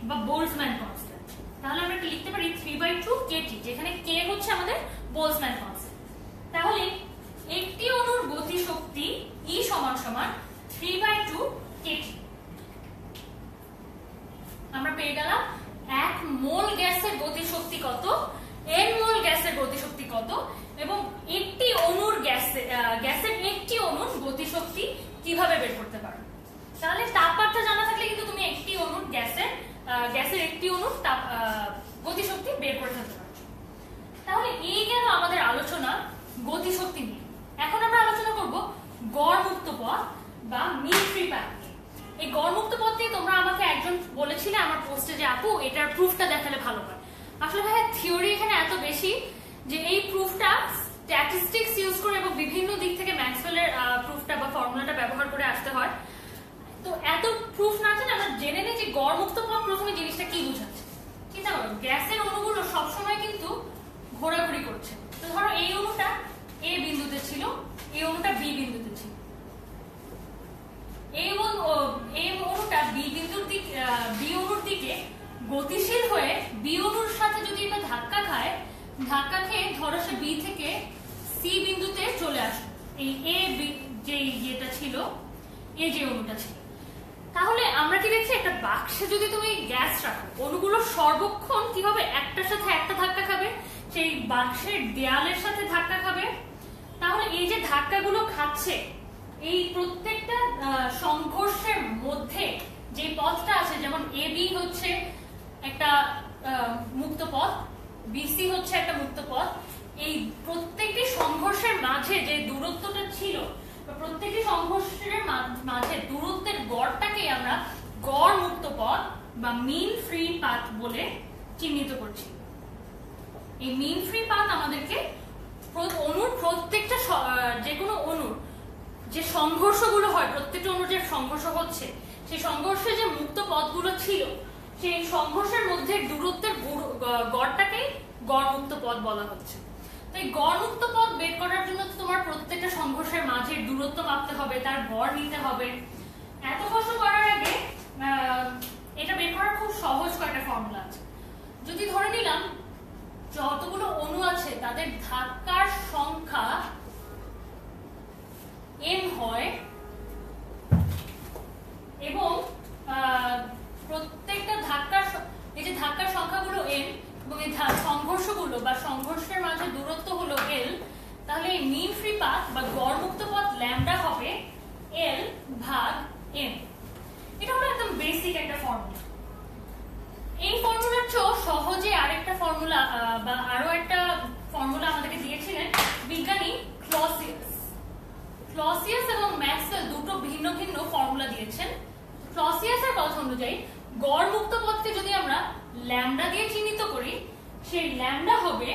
বা বোলজম্যান কনস্ট্যান্ট। তাহলে আমরা কি লিখতে পারি? 3/2 kT, যেখানে K হচ্ছে আমাদের বোলজম্যান কনস্ট্যান্ট। তাহলে একটি অণুর গতিশক্তি E সমান সমান 3/2 kT। আমরা পেয়ে গেলাম 1 মোল গ্যাসের গতিশক্তি কত, n মোল গ্যাসের গতিশক্তি কত, এবং একটি অণুর গ্যাসের একটি অণুর গতিশক্তি কিভাবে বের করতে পারো। তাহলে তাপমাত্রা জানা থাকলে কিন্তু তুমি একটি অণুর গ্যাসের একটি অণুর গতিশক্তি বের করে ফেলতে পারো। তাহলে এই গেল আমাদের আলোচনা গতিশক্তি নিয়ে। এখন আমরা আলোচনা করব গড় মুক্ত পথ বা মিন ফ্রি পাথ। এই গড় মুক্ত পথ দিয়ে তোমরা আমাকে একজন বলেছিলে আমার পোস্টে যে আপু এটার প্রুফটা দেখালে ভালো হয়। আসলে ভাইয়া থিওরি এখানে এত বেশি যে এই প্রুফটা স্ট্যাটিস্টিক্স ইউজ করে এবং বিভিন্ন দিক থেকে ম্যাক্সওয়েলের প্রুফটা বা ফর্মুলাটা ব্যবহার করে আসতে হয়। তো এত প্রুফ না জানে আমরা জেনে নিই যে গড় মুক্ত পথ প্রথমে জিনিসটা কি বোঝাচ্ছে। চিন্তা করো গ্যাসের অণুগুলো সবসময় কিন্তু ঘোরাঘুরি করছে। তো ধরো এই অণুটা A বিন্দুতে ছিল, এই অণুটা B বিন্দুতে ছিল। গতিশীল হয়ে বি অণুর সাথে যদি এটা ধাক্কা খায়, ধাক্কা খেয়ে ধরো সে বি থেকে সি বিন্দুতে চলে আসে, এই এ যে ইয়েটা ছিল, এ যে অণুটা ছিল, তাহলে আমরা কি দেখছি একটা বাক্সে যদি তুমি গ্যাস রাখো, অণুগুলো সর্বক্ষণ কি হবে, একটার সাথে একটা ধাক্কা খাবে, সেই বাক্সের দেয়ালের সাথে ধাক্কা খাবে। তাহলে এই যে ধাক্কাগুলো খাচ্ছে, এই প্রত্যেকটা সংঘর্ষের মধ্যে যে পথটা আছে, যেমন এ বি হচ্ছে একটা মুক্ত পথ, বিসি হচ্ছে একটা মুক্ত পথ, এই প্রত্যেকটি সংঘর্ষের মাঝে যে দূরত্বটা ছিল, প্রত্যেকটি সংঘর্ষের মাঝে দূরত্বের গড়টাকে আমরা গড় মুক্ত পথ বা মিন ফ্রি পাথ বলে চিহ্নিত করছি। এই মিন ফ্রি পাথ আমাদেরকে অণুর প্রত্যেকটা, যে কোনো অণুর যে সংঘর্ষগুলো হয়, প্রত্যেকটা অণুর যে সংঘর্ষ হচ্ছে, সেই সংঘর্ষে যে মুক্ত পথগুলো ছিল, সেই সংঘর্ষের মধ্যে দূরত্বের গড়টাকেই গড় মুক্ত পথ বলা হচ্ছে। তো এই গড় মুক্ত পথ বের করার জন্য তোমার প্রত্যেকটা সংঘর্ষের মাঝে দূরত্ব মাপতে হবে, তার গড় নিতে হবে। এত কষ্ট করার আগে এটা বের করার খুব সহজ কয়েকটা ফর্মুলা আছে। যদি ধরে নিলাম যতগুলো অণু আছে তাদের ধাক্কার সংখ্যা m হয় এবং প্রত্যেকটা ধাক্কার, এই যে ধাক্কার সংখ্যাগুলো m এবং এই সংঘর্ষগুলো বা সংঘর্ষের মাঝে দূরত্ব হলো l, তাহলে এই মিন ফ্রি পাথ বা গড় মুক্ত পথ ল্যামডা হবে l ভাগ m। এটা হলো একদম বেসিক একটা ফর্মুলা। এই ফর্মুলার চেয়েও সহজে আরেকটা ফর্মুলা বা আরো একটা ফর্মুলা আমাদেরকে দিয়েছিলেন বিজ্ঞানী ক্লসিয়াস এবং ম্যাক্সওয়েল, দুটো ভিন্ন ভিন্ন ফর্মুলা দিয়েছেন। ক্লসিয়াসের কথা অনুযায়ী গড় মুক্ত পথকে যদি আমরা ল্যামডা দিয়ে চিহ্নিত করি, সেই ল্যামডা হবে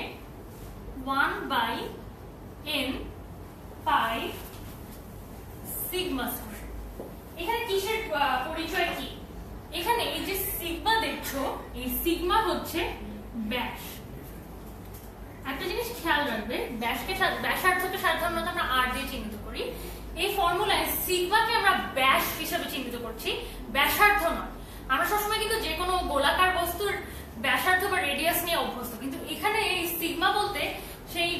1/n পাই সিগমা স্কয়ার। এখানে কিসের পরিচয় কি? এখানে এই যে সিগমা দেখছো, এই সিগমা হচ্ছে ব্যাস। একটা জিনিস খেয়াল রাখবে, ব্যাসার্ধকে সাধারণত আমরা r দিয়ে চিহ্নিত করি। এই ফর্মুলায় সিগমাকে আমরা ব্যাস হিসেবে চিহ্নিত করছি, ব্যাসার্ধ নয়। আমরা সবসময় কিন্তু যে কোনো গোলাকার বস্তুর ব্যাসার্ধ বা রেডিয়াস নিয়ে অভ্যস্ত, কিন্তু এখানে এই সিগমা বলতে সেই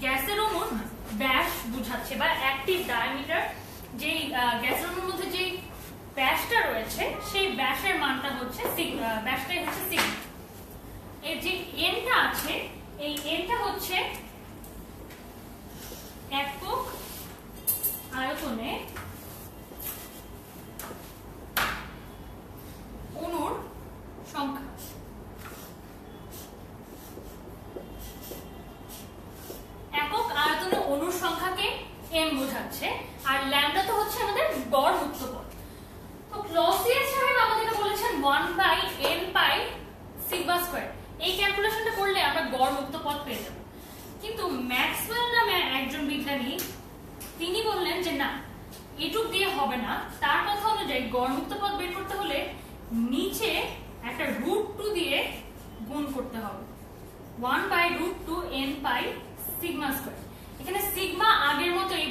গ্যাসের অণুর ব্যাস বোঝাচ্ছে বা অ্যাক্টিভ ডায়ামিটার, যেই গ্যাসের অণুর মধ্যে যেই ব্যাসটা রয়েছে সেই ব্যাসের মানটা হচ্ছে ব্যাসটাই হচ্ছে সিগমা। এর যে এনটা আছে, এই এনটা হচ্ছে একক আয়তনে অণুর সংখ্যা। একক আয়তনে অণুর সংখ্যাকে এম বোঝাচ্ছে, আর ল্যামডা তো হচ্ছে আমাদের গড় মুক্ত পথ। তো ক্লসিয়াস সাহেব আমাদেরকে বলেছেন 1/n পাই সিগমা স্কয়ার। এই ক্যালকুলেশনটা করলে আমরা গড় মুক্ত পথ পেয়ে যাব। কিন্তু ম্যাক্সওয়েল নামে একজন বিজ্ঞানী, তিনি বললেন যে না, এটুক দিয়ে হবে না। তার কথা অনুযায়ী গড় মুক্ত পথ বের করতে হলে নিচে একটা √2 দিয়ে গুণ করতে হবে, 1/√2n পাই সিগমা স্কয়ার। এখানে সিগমা আগের মতোই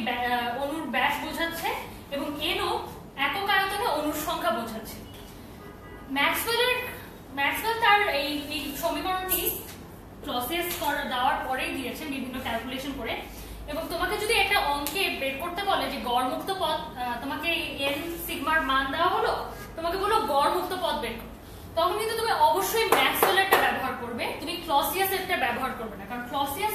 অণুর ব্যাস বোঝাচ্ছে এবং এনও একক আয়তনে অণুর সংখ্যা বোঝাচ্ছে। ম্যাক্সওয়েল তার এই সমীকরণটি ক্লসিয়াস দেওয়ার পরেই দিয়েছেন বিভিন্ন ক্যালকুলেশন করে। এবং তোমাকে যদি একটা অঙ্কে বের করতে বলে যে গড় মুক্ত পথ, তোমাকে এন সিগমার মান দেওয়া হলো, তোমাকে বলো গড় মুক্ত পথ বের করো, তখন কিন্তু তুমি অবশ্যই ম্যাক্সওয়েলেরটা ব্যবহার করবে, তুমি ক্লসিয়াসেরটা ব্যবহার করবে না। কারণ ক্লসিয়াস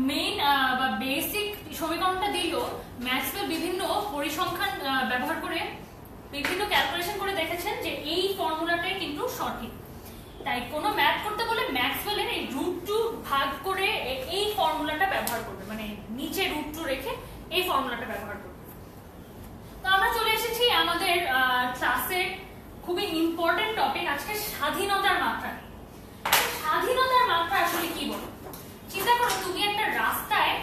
মেইন বা বেসিক সমীকরণটা দিলেও ম্যাক্সওয়েল বিভিন্ন পরিসংখ্যান ব্যবহার করে বিভিন্ন ক্যালকুলেশন করে দেখেছেন যে এই ফর্মুলাটাই কিন্তু সঠিক। তাই কোনো ম্যাথ করতে বলে ম্যাক্সওয়েলের এই √2 ভাগ করে এই ফর্মুলাটা ব্যবহার করবে, মানে নিচে √2 রেখে এই ফর্মুলাটা ব্যবহার করবে। তো আমরা চলে এসেছি আমাদের ক্লাসের খুবই ইম্পর্টেন্ট টপিক আজকে, স্বাধীনতার মাত্রা। স্বাধীনতার মাত্রা আসলে কি বলো? চিন্তা করো, তুমি একটা রাস্তায়,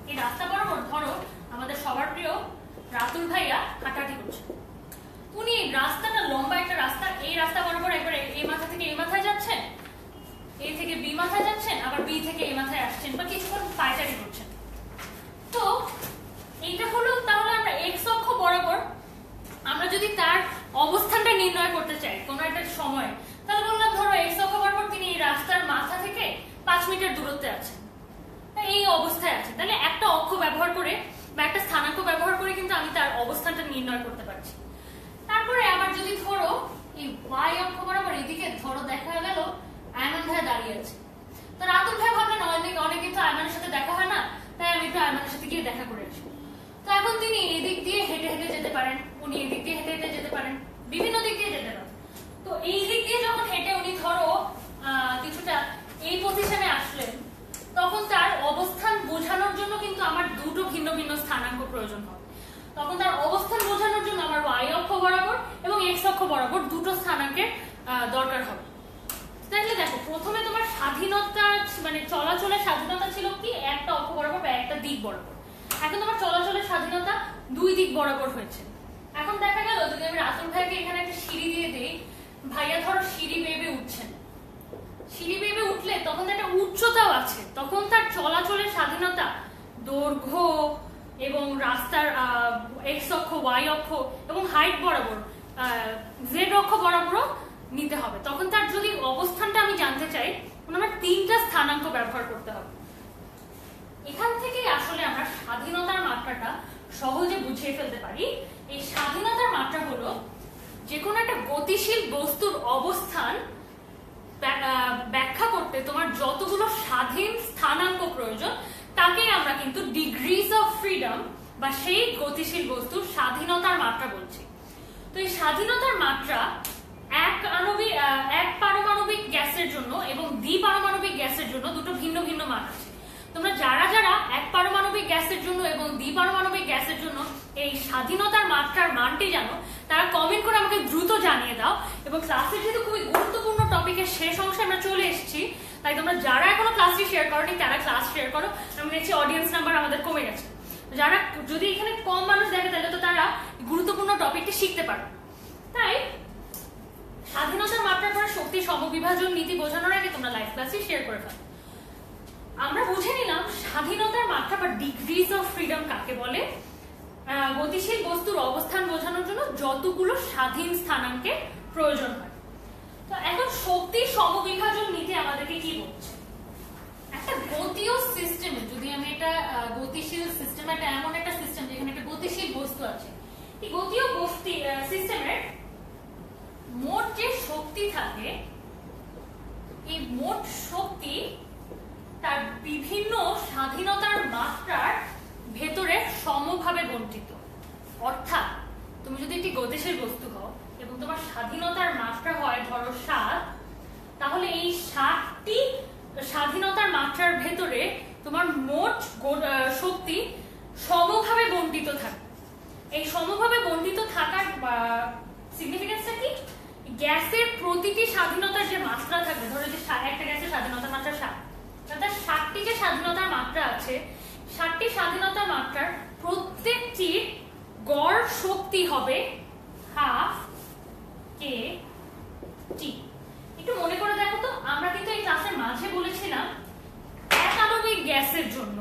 এই রাস্তা বরাবর ধরো আমাদের সবার প্রিয় রাতুল ভাইয়া হাঁটাহাঁটি করছে। উনি রাস্তাটা লম্বা একটা রাস্তা, এই রাস্তা বরাবর একবারে এই মাথা থেকে এই মাথায় যাচ্ছেন, এ থেকে বি মাথায় যাচ্ছেন, আবার বি থেকে এই মাথায় আসছেন, বা কিছুক্ষণ পায়চারি করছেন। তো এইটা হলো, তাহলে আমরা এক্স অক্ষ বরাবর আমরা যদি তার অবস্থানটা নির্ণয় করতে চাই কোনো একটা সময়, তাহলে বললাম এক্স অক্ষ বরাবর তিনি এই রাস্তার মাথা থেকে 5 মিটার দূরত্বে আছেন, এই অবস্থায় আছে, তাহলে একটা অক্ষ ব্যবহার করে বা একটা স্থানাঙ্ক ব্যবহার করে কিন্তু আমি তার অবস্থানটা নির্ণয় করতে পারছি। তারপরে আবার যদি ধরো এই ওয়াই অক্ষ বরাবর এদিকে ধরো দেখা গেল আয়মান ভাই দাঁড়িয়ে আছে, তো রাতুল ভাই ভাবলেন অনেক কিন্তু আয়মানের সাথে দেখা হয় না, তাই আমি একটু আয়মানের সাথে গিয়ে দেখা করে আসবো। তো এখন তিনি এদিক দিয়ে হেঁটে হেঁটে যেতে পারেন, উনি এদিক দিয়ে হেঁটে হেঁটে যেতে পারেন, বিভিন্ন দিক দিয়ে যেতে পারেন। তো এই দিক দিয়ে যখন হেঁটে উনি ধরো কিছুটা এই পজিশনে আসলেন, তখন তার অবস্থান বোঝানোর জন্য কিন্তু আমার দুটো ভিন্ন ভিন্ন স্থানাঙ্ক প্রয়োজন হবে। তখন তার অবস্থান বোঝানোর জন্য আমার ওয়াই অক্ষ বরাবর এবং এক্স অক্ষ বরাবর দুটো স্থানাঙ্কের দরকার হবে। তাহলে দেখো প্রথমে তোমার স্বাধীনতা মানে চলাচলের স্বাধীনতা ছিল কি একটা অক্ষ বরাবর বা একটা দিক বরাবর, এখন তোমার চলাচলের স্বাধীনতা দুই দিক বরাবর হয়েছে। এখন দেখা গেল যদি আমি রাতুল ভাইকে এখানে একটা সিঁড়ি দিয়ে দিই, ভাইয়া ধরো সিঁড়ি বেয়ে উঠছেন, সিঁড়ি বেয়ে উঠলে তখন একটা উচ্চতাও আছে, তখন তার চলাচলের স্বাধীনতা দৈর্ঘ্য এবং রাস্তার এক্স অক্ষ ওয়াই অক্ষ এবং হাইট বরাবর জেড অক্ষ বরাবরও নিতে হবে। তখন তার যদি অবস্থানটা আমি জানতে চাই, আমার তিনটা স্থানাঙ্ক ব্যবহার করতে হবে। এখান থেকে আসলে আমরা স্বাধীনতার মাত্রাটা সহজে বুঝিয়ে ফেলতে পারি। এই স্বাধীনতার মাত্রা হলো যে কোনো একটা গতিশীল বস্তুর অবস্থান ব্যাখ্যা করতে তোমার যতগুলো স্বাধীন স্থানাঙ্ক প্রয়োজন তাকে আমরা কিন্তু ডিগ্রিজ অফ ফ্রিডম বা সেই গতিশীল বস্তুর স্বাধীনতার মাত্রা বলছি। তো এই স্বাধীনতার মাত্রা এক পারমাণবিক গ্যাসের জন্য এবং দ্বিপারমাণবিক গ্যাসের জন্য দুটো ভিন্ন ভিন্ন মান আছে। তোমরা যারা যারা এক পারমাণবিক গ্যাসের জন্য এবং দ্বিপারমাণবিক গ্যাসের জন্য এই স্বাধীনতার মাত্রার মানটি জানো, তারা কমেন্ট করে আমাকে দ্রুত জানিয়ে দাও। এবং ক্লাসের যেহেতু খুবই গুরুত্বপূর্ণ টপিকের শেষ অংশে আমরা চলে এসেছি, তাই তোমরা যারা এখনো ক্লাসটি শেয়ার করোনি তারা ক্লাস শেয়ার করো। আমি দেখছি অডিয়েন্স নাম্বার আমাদের কমে গেছে, যারা যদি এখানে কম মানুষ দেখে তাহলে তো তারা গুরুত্বপূর্ণ টপিকটি শিখতে পারবে। তাই স্বাধীনতার মাত্রার পরে শক্তি সমবিভাজন নীতি বোঝানোর আগে তোমরা লাইভ ক্লাসে শেয়ার করে ফেলো। আমরা বুঝে নিলাম স্বাধীনতার মাত্রা বা ডিগ্রিজ অফ ফ্রিডম কাকে বলে। গতিশীল বস্তুর অবস্থান বোঝানোর জন্য যতগুলো স্বাধীন স্থানাঙ্কের প্রয়োজন হয়। তো এখন শক্তি সমবিভাজন নীতি আমাদেরকে কি বলছে, একটা গতীয় সিস্টেমে যদি আমি এটা গতিশীল সিস্টেম, একটা এমন একটা সিস্টেম যেখানে একটা গতিশীল বস্তু আছে, এই গতীয় সিস্টেমের মোট যে শক্তি থাকে, এই মোট শক্তি তার বিভিন্ন স্বাধীনতার মাত্রার ভেতরে সমভাবে বণ্টিত। অর্থাৎ তুমি যদি একটি গতিশীল বস্তু হও এবং তোমার স্বাধীনতার মাত্রা হয় ধরো 7, তাহলে এই 7টি স্বাধীনতার মাত্রার ভেতরে তোমার মোট শক্তি সমভাবে বণ্টিত থাকে। এই সমভাবে বণ্টিত থাকার সিগনিফিকেন্সটা কি, গ্যাসের প্রতিটি স্বাধীনতার যে মাত্রা থাকবে, ধরো যে একটা গ্যাসের স্বাধীনতার মাত্রা 7, অর্থাৎ 7টি যে স্বাধীনতার মাত্রা আছে, 7টি স্বাধীনতার মাত্রার প্রত্যেকটির গড় শক্তি হবে ½ kT। একটু মনে করে দেখো তো, আমরা কিন্তু এই ক্লাসের মাঝে বলেছিলাম এক আণবিক গ্যাসের জন্য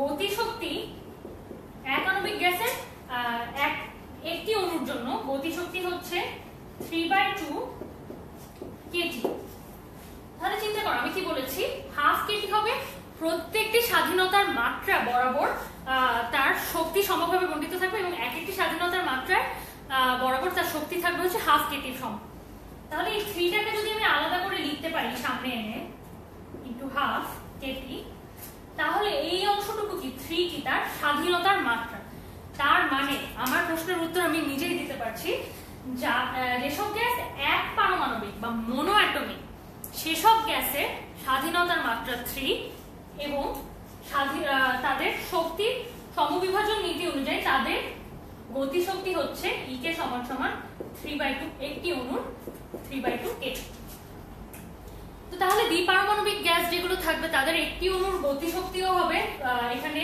গতিশক্তি, এক আণবিক গ্যাসের একটি অণুর জন্য গতিশক্তি হচ্ছে 3/2 kT। তাহলে চিন্তা করো আমি কি বলেছি, ½ kT হবে প্রত্যেকটি স্বাধীনতার মাত্রা বরাবর তার শক্তি সমভাবে বণ্টিত থাকবে এবং এক একটি স্বাধীনতার মাত্রায় বরাবর তার শক্তি থাকবে হচ্ছে ½ kT সম। তাহলে এই 3টাকে যদি আমি আলাদা করে লিখতে পারি সামনে এনে ইনটু ½ kT, তাহলে এই অংশটুকু কি 3 কি তার স্বাধীনতার মাত্রা। তার মানে আমার প্রশ্নের উত্তর আমি নিজেই দিতে পারছি, যা যেসব গ্যাস এক পারমাণবিক বা মনো অ্যাটমিক সেসব গ্যাসের স্বাধীনতার মাত্রা 3 এবং তাদের শক্তি সমবিভাজন নীতি অনুযায়ী তাদের গতিশক্তি হচ্ছে E কে সমান সমান 3/2, একটি অণুর 3/2 kT। তো তাহলে দ্বিপারমাণবিক গ্যাস যেগুলো থাকবে তাদের একটি অণুর গতিশক্তিও হবে এখানে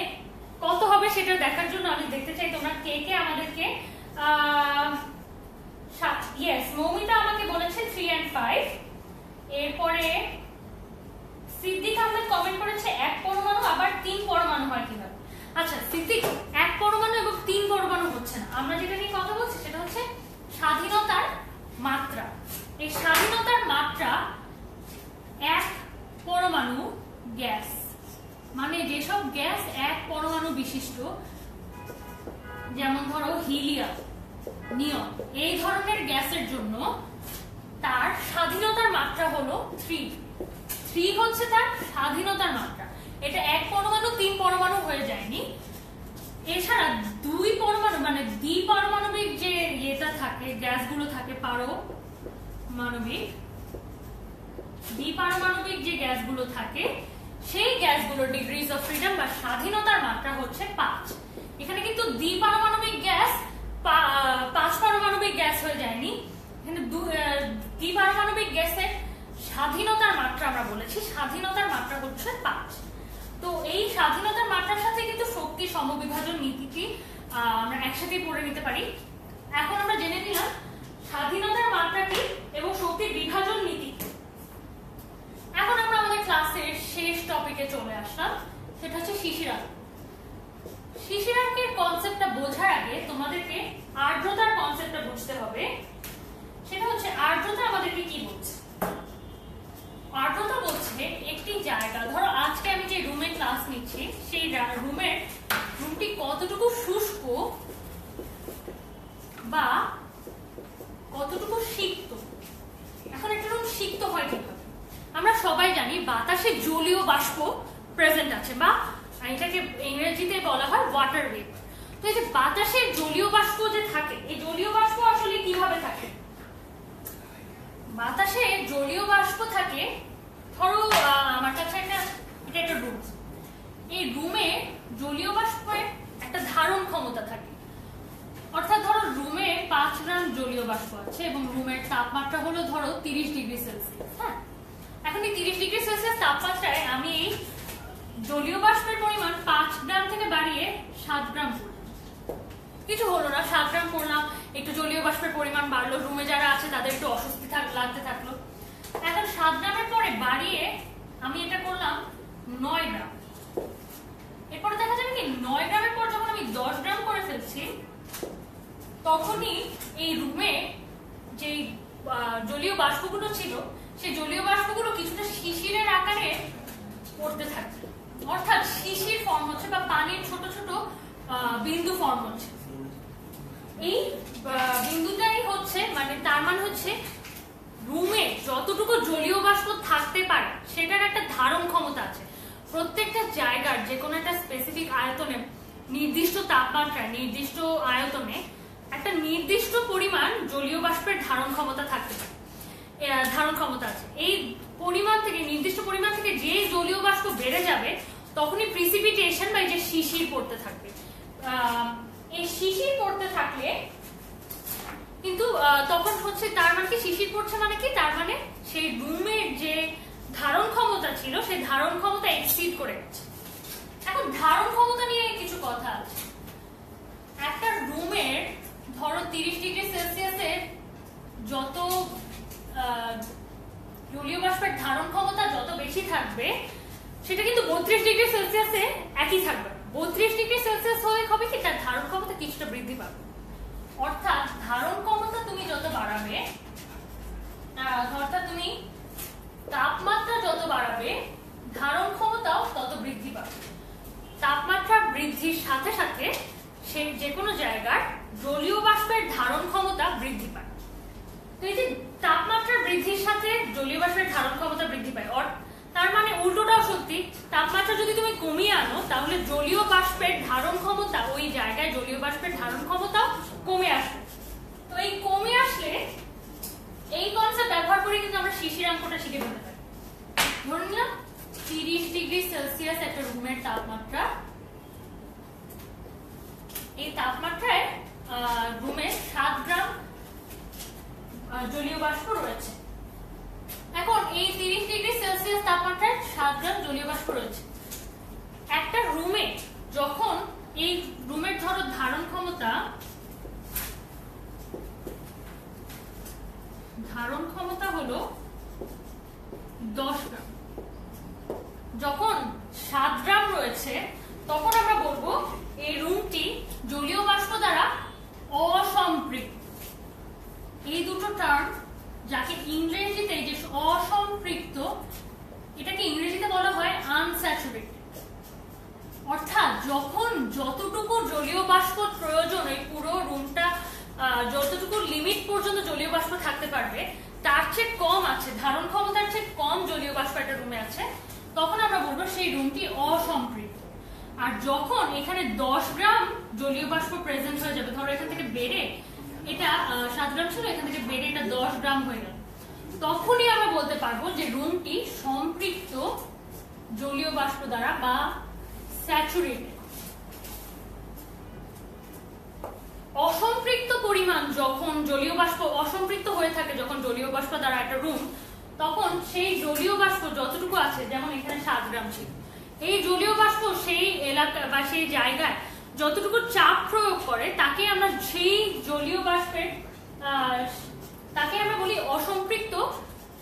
কত হবে সেটা দেখার জন্য আমি দেখতে চাই তোমরা কে কে আমাদেরকে ইয়েস মৌমিতা আমাকে বলেছে 3 and 5। এরপরে সিদ্দিক আহমেদ কমেন্ট করেছে 1 পরমাণু আবার 3 পরমাণু হয় কিভাবে। আচ্ছা সিদ্দিক, 1 পরমাণু এবং 3 পরমাণু হচ্ছে না, আমরা যেটা নিয়ে কথা বলছি সেটা হচ্ছে স্বাধীনতার মাত্রা। এই স্বাধীনতার মাত্রা এক পরমাণু গ্যাস, মানে যেসব গ্যাস এক পরমাণু বিশিষ্ট, যেমন ধরো হিলিয়াম, নিয়ন, এই ধরনের গ্যাসের জন্য তার স্বাধীনতার মাত্রা হলো 3 হচ্ছে তার স্বাধীনতার মাত্রা। এটা এক পরমাণু 3 পরমাণু হয়ে যায়নি। এছাড়া 2 পরমাণু মানে দ্বিপারমাণবিক যে এটা থাকে, গ্যাসগুলো থাকে, দ্বিপারমাণবিক যে গ্যাসগুলো থাকে, সেই গ্যাসগুলোর ডিগ্রিজ অফ ফ্রিডম বা স্বাধীনতার মাত্রা হচ্ছে 5। এখানে কিন্তু দ্বিপারমাণবিক গ্যাস 5 পারমাণবিক গ্যাস হয়ে যায়নি, এখানে দ্বিপারমাণবিক গ্যাসের স্বাধীনতার মাত্রা আমরা বলেছি, স্বাধীনতার মাত্রা হচ্ছে 5। তো এই স্বাধীনতার মাত্রার সাথে কিন্তু শক্তি সমবিভাজন নীতিটি আমরা একসাথে পড়ে নিতে পারি। এখন আমরা জেনে নিলাম স্বাধীনতার মাত্রা কি এবং শক্তির বিভাজন নীতি। এখন আমরা আমাদের ক্লাসের শেষ টপিকে চলে আসলাম, সেটা হচ্ছে শিশিরাঙ্ক। শিশিরাঙ্কের কনসেপ্টটা বোঝার আগে তোমাদেরকে আর্দ্রতার কনসেপ্টটা বুঝতে হবে। সেটা হচ্ছে আর্দ্রতা আমাদেরকে কি বলছে। আর্দ্রতা বলছে একটি জায়গা, ধরো আজকে আমি যে রুমে ক্লাস নিচ্ছি সেই রুমটি কতটুকু শুষ্ক বা কতটুকু সিক্ত। এখন একটা রুম সিক্ত হয় কিভাবে? আমরা সবাই জানি বাতাসে জলীয় বাষ্প প্রেজেন্ট আছে, বা এটাকে ইংরেজিতে বলা হয় ওয়াটার ভেপ। তো এই যে বাতাসে জলীয় বাষ্প যে থাকে, এই জলীয় বাষ্প আসলে কিভাবে থাকে? বাতাসে জলীয় বাষ্প থাকে, ধরো আমার কাছে এটা একটা রুম, এই রুমে জলীয় বাষ্পের একটা ধারণ ক্ষমতা থাকে। অর্থাৎ ধরো রুমে 5 গ্রাম জলীয় বাষ্প আছে এবং রুমের তাপমাত্রা হলো ধরো 30 ডিগ্রি সেলসিয়াস। হ্যাঁ, এখন এই 30 ডিগ্রি সেলসিয়াস তাপমাত্রায় আমি এই জলীয় বাষ্পের পরিমাণ 5 গ্রাম থেকে বাড়িয়ে 7 গ্রাম করলাম। কিছু হলো না, 7 গ্রাম করলাম, একটু জলীয় বাষ্পের পরিমাণ বাড়লো, রুমে যারা আছে তাদের একটু অস্বস্তি লাগতে থাকলো। এখন 7 গ্রামের পরে বাড়িয়ে আমি এটা করলাম 9 গ্রাম। এরপরে দেখা যাবে কি 9 গ্রামের পর যখন আমি 10 গ্রাম করে ফেলছি, তখনই এই রুমে যে জলীয় বাষ্পগুলো ছিল সেই জলীয় বাষ্পগুলো কিছুটা শিশিরের আকারে পড়তে থাকছে। অর্থাৎ শিশির ফর্ম হচ্ছে বা পানির ছোট ছোট বিন্দু ফর্ম হচ্ছে। এই বিন্দুটাই হচ্ছে মানে তার মানে হচ্ছে রুমে যতটুকু জলীয় বাষ্প থাকতে পারে সেটার একটা ধারণ ক্ষমতা আছে। প্রত্যেকটা জায়গার যে কোনো একটা স্পেসিফিক আয়তনে, নির্দিষ্ট তাপমাত্রায়, নির্দিষ্ট আয়তনে একটা নির্দিষ্ট পরিমাণ জলীয় বাষ্পের ধারণ ক্ষমতা থাকতে পারে, ধারণ ক্ষমতা আছে। এই পরিমাণ থেকে, নির্দিষ্ট পরিমাণ থেকে যে জলীয় বাষ্প বেড়ে যাবে তখনই প্রিসিপিটেশন বা যে শিশির পড়তে থাকবে। এই শিশির পড়তে থাকলে কিন্তু তখন হচ্ছে তার মানে কি শিশির পড়ছে মানে কি, তার মানে সেই রুমের যে ধারণ ক্ষমতা ছিল সেই ধারণ ক্ষমতা এক্সিড করে গেছে। এখন ধারণ ক্ষমতা নিয়ে কিছু কথা আছে। একটা রুমের ধরো 30 ডিগ্রি সেলসিয়াসে যত জলীয় বাষ্পের ধারণ ক্ষমতা যত বেশি থাকবে সেটা কিন্তু 32 ডিগ্রি সেলসিয়াসে একই থাকবে। 32 ডিগ্রি সেলসিয়াস হলে হবে কি তার ধারণ ক্ষমতা কিছুটা বৃদ্ধি পাবে। অর্থাৎ ধারণ ক্ষমতা তুমি যত বাড়াবে, অর্থাৎ তুমি তাপমাত্রা যত বাড়াবে ধারণ ক্ষমতাও তত বৃদ্ধি পাবে। তাপমাত্রা বৃদ্ধির সাথে সাথে সেই যে কোনো জায়গার জলীয় বাষ্পের ধারণ ক্ষমতা বৃদ্ধি পায়। তো এই যে তাপমাত্রা বৃদ্ধির সাথে জলীয় বাষ্পের ধারণ ক্ষমতা বৃদ্ধি পায়, তার মানে উল্টোটাও সত্যি। তাপমাত্রা যদি তুমি কমিয়ে আনো তাহলে জলীয় বাষ্পের ধারণ ক্ষমতা, ওই জায়গায় জলীয় বাষ্পের ধারণ ক্ষমতাও কমে আসবে। তো এই কমে আসলে এই কনসেপ্ট ব্যবহার করে কিন্তু আমরা শিশিরাঙ্কটা শিখে ফেলতে পারি। ধরে নিলাম 30 ডিগ্রি সেলসিয়াস একটা রুমের তাপমাত্রা, এই তাপমাত্রায় রুমে 7 গ্রাম জলীয় বাষ্প রয়েছে। এখন এই 30 ডিগ্রি সেলসিয়াস তাপমাত্রায় 7 গ্রাম জলীয় বাষ্প রয়েছে। একটা রুমে যখন এই রুমের ধরো ধারণ ক্ষমতা হলো 10 গ্রাম, যখন 7 গ্রাম রয়েছে তখন আমরা বলবো এই রুমটি জলীয় বাষ্প দ্বারা অসম্পৃক্ত। এই দুটো টার্ম যাকে ইংরেজিতে যে অসম্পৃক্ত যতটুকু জলীয় বাষ্প প্রয়োজন এই পুরো রুমটা যতটুকু লিমিট পর্যন্ত জলীয় বাষ্প থাকতে পারবে তার চেয়ে কম আছে, ধারণ ক্ষমতার চেয়ে কম জলীয় বাষ্প একটা রুমে আছে, তখন আমরা বলবো সেই রুমটি অসম্পৃক্ত। আর যখন এখানে 10 গ্রাম জলীয় বাষ্প প্রেজেন্ট হয়ে যাবে, ধরো এখান থেকে বেড়ে এটা 7 গ্রাম ছিল, এখান থেকে বেড়ে এটা 10 গ্রাম হয়ে গেল, তখনই আমরা বলতে পারবো যে রুমটি সম্পৃক্ত জলীয় বাষ্প দ্বারা বা স্যাচুরেটেড। অসম্পৃক্ত পরিমাণ যখন জলীয় বাষ্প অসম্পৃক্ত হয়ে থাকে যখন জলীয় বাষ্প দ্বারা একটা রুম, তখন সেই জলীয় বাষ্প যতটুকু আছে, যেমন এখানে 7 গ্রাম ছিল, এই জলীয় বাষ্প সেই এলাকা বা সেই জায়গায় যতটুকু চাপ প্রয়োগ করে তাকে আমরা সেই জলীয় বাষ্পের তাকে আমরা বলি অসম্পৃক্ত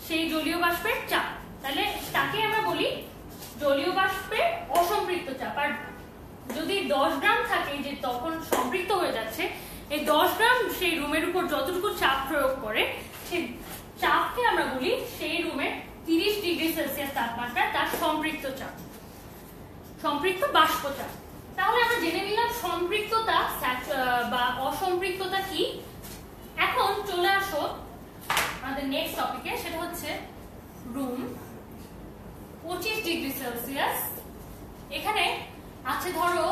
সেই জলীয় বাষ্পের চাপ। তাহলে তাকে আমরা বলি জলীয় বাষ্পের অসম্পৃক্ত চাপ। আর যদি 10 গ্রাম থাকে যে তখন সম্পৃক্ত হয়ে যাচ্ছে, এই 10 গ্রাম সেই রুমের উপর যতটুকু চাপ প্রয়োগ করে সেই চাপকে আমরা বলি সেই রুমের 30 ডিগ্রি সেলসিয়াস তাপমাত্রা তার সম্পৃক্ত চাপ, সম্পৃক্ত বাষ্প চাপ। তাহলে আমরা জেনে নিলাম সম্পৃক্ততা বা অসম্পৃক্ততা কি। এখন চলে আসো আমাদের নেক্সট টপিকে, সেটা হচ্ছে রুম 25 ডিগ্রি সেলসিয়াস। এখানে আছে ধরো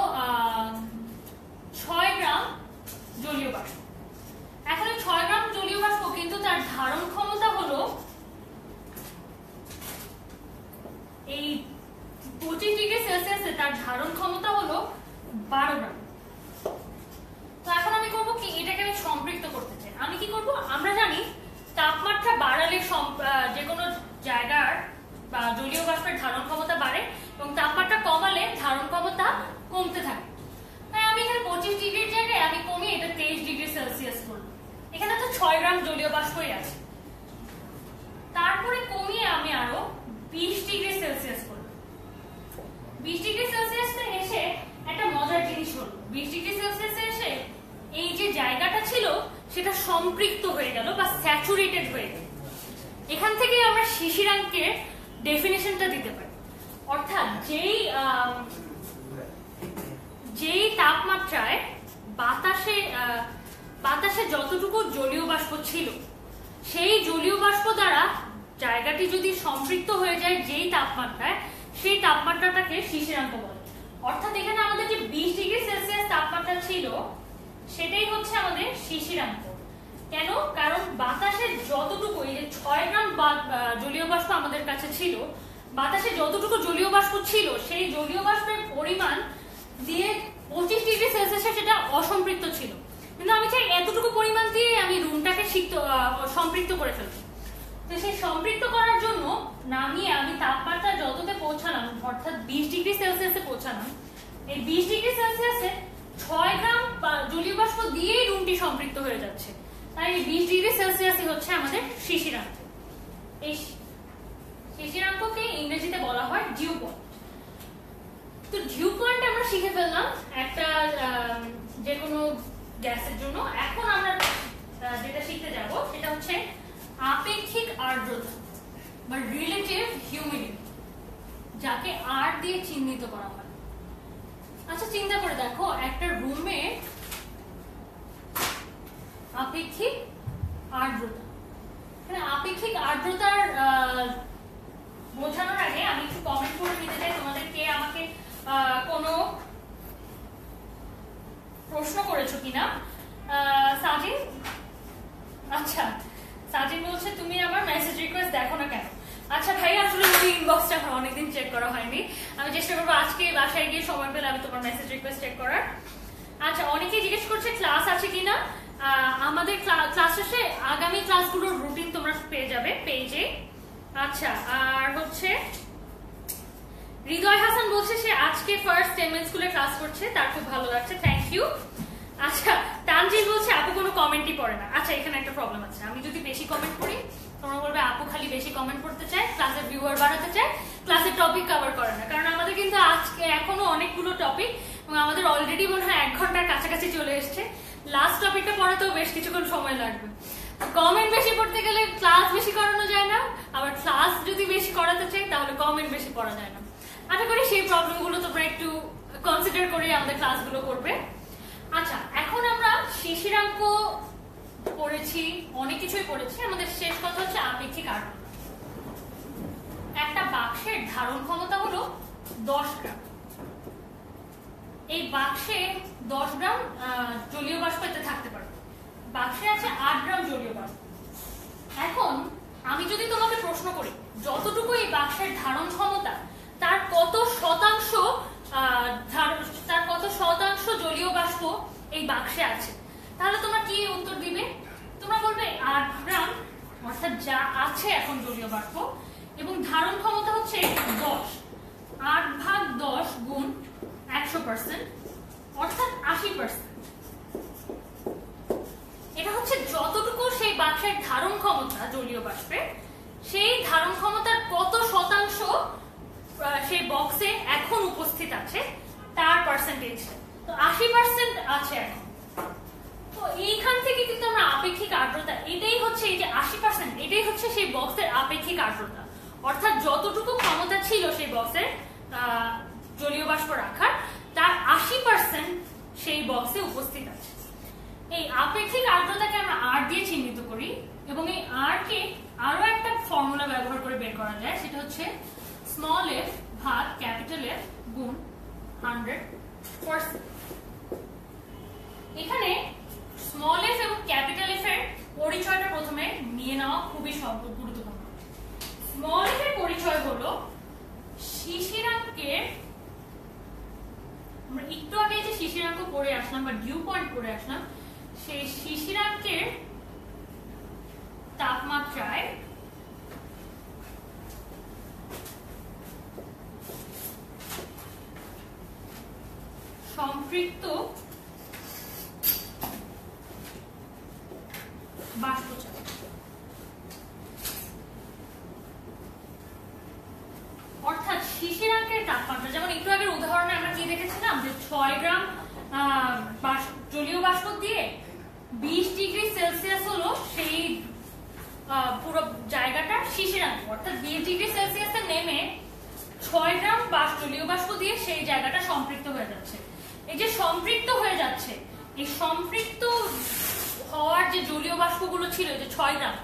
6 গ্রাম জলীয় বাষ্প। এখানে 6 গ্রাম জলীয় বাষ্প, কিন্তু তার ধারণ ক্ষমতা হলো এই 25 ডিগ্রি সেলসিয়াসে তার ধারণ ক্ষমতা হলো 12 গ্রাম। তো এখন আমি করব কি, এটাকে আমি সম্পৃক্ত করতে চাই। আমি কি করব, আমরা জানি তাপমাত্রা বাড়ালে যে কোনো জায়গার বা জলীয় বাষ্পের ধারণ ক্ষমতা বাড়ে এবং তাপমাত্রা কমালে ধারণ ক্ষমতা কমতে থাকে। তাই আমি এখানে 25 ডিগ্রির জায়গায় আমি কমিয়ে এটা 23 ডিগ্রি সেলসিয়াস করব। এখানে তো 6 গ্রাম জলীয় বাষ্পই আছে, তারপরে কমিয়ে আমি আরো 20 ডিগ্রি সেলসিয়াস করব। 20 ডিগ্রি সেলসিয়াসে এসে একটা মজার জিনিস হলো, 20 ডিগ্রি সেলসিয়াসে এসে এই যে জায়গাটা ছিল সেটা সম্পৃক্ত হয়ে গেল বা স্যাচুরেটেড হয়ে গেল। এখান থেকে আমরা শিশিরাঙ্কের ডেফিনিশনটা দিতে পারি, অর্থাৎ যেই তাপমাত্রায় বাতাসে যতটুকু জলীয় বাষ্প ছিল সেই জলীয় বাষ্প দ্বারা জায়গাটি যদি সম্পৃক্ত হয়ে যায় যেই তাপমাত্রায়, সেই তাপমাত্রাটাকে শিশিরাঙ্ক বলে। অর্থাৎ এখানে আমাদের যে 20 ডিগ্রি সেলসিয়াস তাপমাত্রা ছিল সেটাই হচ্ছে আমাদের শিশিরাঙ্ক। কেন? কারণ বাতাসে যতটুকু, এই যে 6 গ্রাম জলীয় বাষ্প আমাদের কাছে ছিল, বাতাসে যতটুকু জলীয় বাষ্প ছিল সেই জলীয় বাষ্পের পরিমাণ দিয়ে 25 ডিগ্রি সেলসিয়াসে সেটা অসম্পৃক্ত ছিল, কিন্তু আমি চাই এতটুকু পরিমাণ দিয়ে আমি রুমটাকে সম্পৃক্ত করে ফেলবো। তো সেই সম্পৃক্ত করার জন্য নামিয়ে আমি তাপমাত্রা যততে পৌঁছালাম, অর্থাৎ 20 ডিগ্রি সেলসিয়াসে পৌঁছালাম, এই 20 ডিগ্রি সেলসিয়াসে 6 গ্রাম জলীয় বাষ্প দিয়েই রুমটি সম্পৃক্ত হয়ে যাচ্ছে। তাই 20 ডিগ্রি সেলসিয়াসই হচ্ছে আমাদের শিশিরাঙ্ক। এই শিশিরাঙ্ককে ইংরেজিতে বলা হয় ডিউ পয়েন্ট। তো ডিউ পয়েন্ট আমরা শিখে ফেললাম একটা যে কোনো গ্যাসের জন্য। এখন আমরা যেটা শিখতে যাব সেটা হচ্ছে আপেক্ষিক আর্দ্রতা বা রিলেটিভ হিউমিডিটি, যাকে আর দিয়ে চিহ্নিত করা হয়। আচ্ছা, চিন্তা করে দেখো একটা রুমে আপেক্ষিক আর্দ্রতা, আপেক্ষিক আর্দ্রতার বোঝানোর আগে আমি একটু কমেন্ট করে নিতে চাই তোমাদের, কে আমাকে কোনো প্রশ্ন করেছো কিনা। সাজিন, আচ্ছা সাজিন বলছে তুমি আমার মেসেজ রিকোয়েস্ট দেখো না কেন। আচ্ছা ভাই, আসলে ওই ইনবক্সটা অনেকদিন চেক করা হয়নি, আমি চেষ্টা করবো আজকে বাসায় গিয়ে সময় পেলে আমি তোমার মেসেজ রিকোয়েস্ট চেক করার। আচ্ছা, অনেকেই জিজ্ঞেস করছে ক্লাস আছে কিনা। আমাদের ক্লাস শেষে আগামী ক্লাসগুলোর রুটিন তোমরা পেয়ে যাবে পেজে। আচ্ছা, আর হচ্ছে হৃদয় হাসান বলছে সে আজকে ফার্স্ট এমএন স্কুলে ক্লাস করছে, তার খুব ভালো লাগছে, থ্যাংক ইউ। আচ্ছা, তানজিল বলছে আপু কোনো কমেন্টই পড়ে না। আচ্ছা, এখানে একটা প্রবলেম আছে, আমি যদি বেশি কমেন্ট করি তোমরা বলবে আপু খালি বেশি কমেন্ট করতে চায়, ক্লাসের ভিউয়ার বাড়াতে চায়, ক্লাসের টপিক কভার করে না। কারণ আমাদের কিন্তু আজকে এখনো অনেকগুলো টপিক এবং আমাদের অলরেডি মনে হয় 1 ঘন্টার কাছাকাছি চলে এসছে। লাস্ট টপিকটা পড়াতেও বেশ কিছুক্ষণ সময় লাগবে। কমেন্ট বেশি পড়তে গেলে ক্লাস বেশি করানো যায় না, আবার ক্লাস যদি বেশি করাতে চাই তাহলে কমেন্ট বেশি পড়া যায় না। আশা করি সেই প্রবলেমগুলো তোমরা একটু কনসিডার করে আমাদের ক্লাসগুলো করবে। আচ্ছা, এখন আমরা শিশিরাঙ্ক পড়েছি, অনেক কিছুই পড়েছি, আমাদের শেষ কথা হচ্ছে আপেক্ষিক আর্দ্রতা। একটা বাক্সের ধারণ ক্ষমতা হলো 10 গ্রাম। এই বাক্সে 10 গ্রাম জলীয় বাষ্প এতে থাকতে পারে। বাক্সে আছে 8 গ্রাম জলীয় বাষ্প। এখন আমি যদি তোমাকে প্রশ্ন করি যতটুকু এই বাক্সের ধারণ ক্ষমতা তার কত শতাংশ জলীয় বাষ্প এই বাক্সে আছে, তাহলে তোমরা কি উত্তর দিবে? তোমরা বলবে 8 গ্রাম, অর্থাৎ যা আছে এখন জলীয় বাষ্প, এবং ধারণ ক্ষমতা হচ্ছে 10, 8/10 গুণ 100%, অর্থাৎ 80%। এটা হচ্ছে যতটুকু সেই বাক্সের ধারণ ক্ষমতা জলীয় বাষ্পের, সেই ধারণ ক্ষমতার কত শতাংশ সেই বক্সে এখন উপস্থিত আছে তার পার্সেন্টেজ। তো 80% আছে এখন। তো এইখান থেকে কিন্তু আমরা আপেক্ষিক আর্দ্রতা, এটাই হচ্ছে এই যে 80%, এটাই হচ্ছে সেই বক্সের আপেক্ষিক আর্দ্রতা, অর্থাৎ যতটুকু ক্ষমতা ছিল সেই বক্সের জলীয় বাষ্প রাখার, তার 80% সেই বক্সে উপস্থিত আছে। এই আপেক্ষিক আর্দ্রতাকে আমরা আর দিয়ে চিহ্নিত করি, এবং এই আর কে আরো একটা ফর্মুলা ব্যবহার করে বের করা যায়, সেটা হচ্ছে স্মল এফ ভাগ ক্যাপিটাল এফ গুণ 100%। এখানে স্মল এফ এবং ক্যাপিটাল এফ এর পরিচয়টা প্রথমে নিয়ে নেওয়া খুবই গুরুত্বপূর্ণ। স্মল এফ এর পরিচয় হলো শিশিরাঙ্কের, আমরা একটু আগে যে শিশিরাঙ্ক পড়ে আসলাম বা ডিউ পয়েন্ট পড়ে আসলাম, সেই শিশিরাঙ্কের তাপমাত্রায় সম্পৃক্ত বাষ্পচাপ। অর্থাৎ শিশিরাঙ্কের তাপমাত্রা, যেমন একটু আগের উদাহরণে আমরা কি দেখেছিলাম যে 6 গ্রাম জলীয় বাষ্প দিয়ে 20 ডিগ্রি সেলসিয়াস হলো সেই পুরো জায়গাটার শিশিরাঙ্ক, অর্থাৎ 20 ডিগ্রি সেলসিয়াসে নেমে 6 গ্রাম জলীয় বাষ্প দিয়ে সেই জায়গাটা সম্পৃক্ত হয়ে যাচ্ছে। এই যে সম্পৃক্ত হয়ে যাচ্ছে, এই সম্পৃক্ত হওয়ার যে জলীয় বাষ্পগুলো ছিল যে 6 গ্রাম,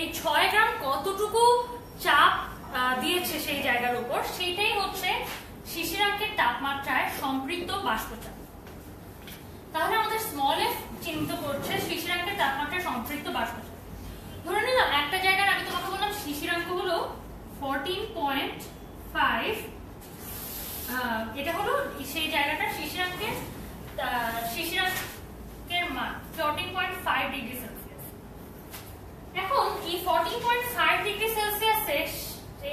এই 6 গ্রাম কতটুকু চাপ দিয়েছে সেই জায়গার উপর, সেটাই হচ্ছে শিশিরাঙ্কের তাপমাত্রায় সম্পৃক্ত বাষ্পচাপ। তাহলে আমাদের স্মল এফ চিহ্নিত করছে শিশিরাঙ্কের তাপমাত্রায় সম্পৃক্ত বাষ্পচাপ। ধরে নিলাম একটা জায়গার, আমি তোমাকে বললাম শিশিরাঙ্ক হলো 14.5, এটা হলো সেই জায়গাটা শিশিরাঙ্কের মান 14.5 ডিগ্রি সেলসিয়াস। এখন এই 14.5 ডিগ্রি সেলসিয়াসে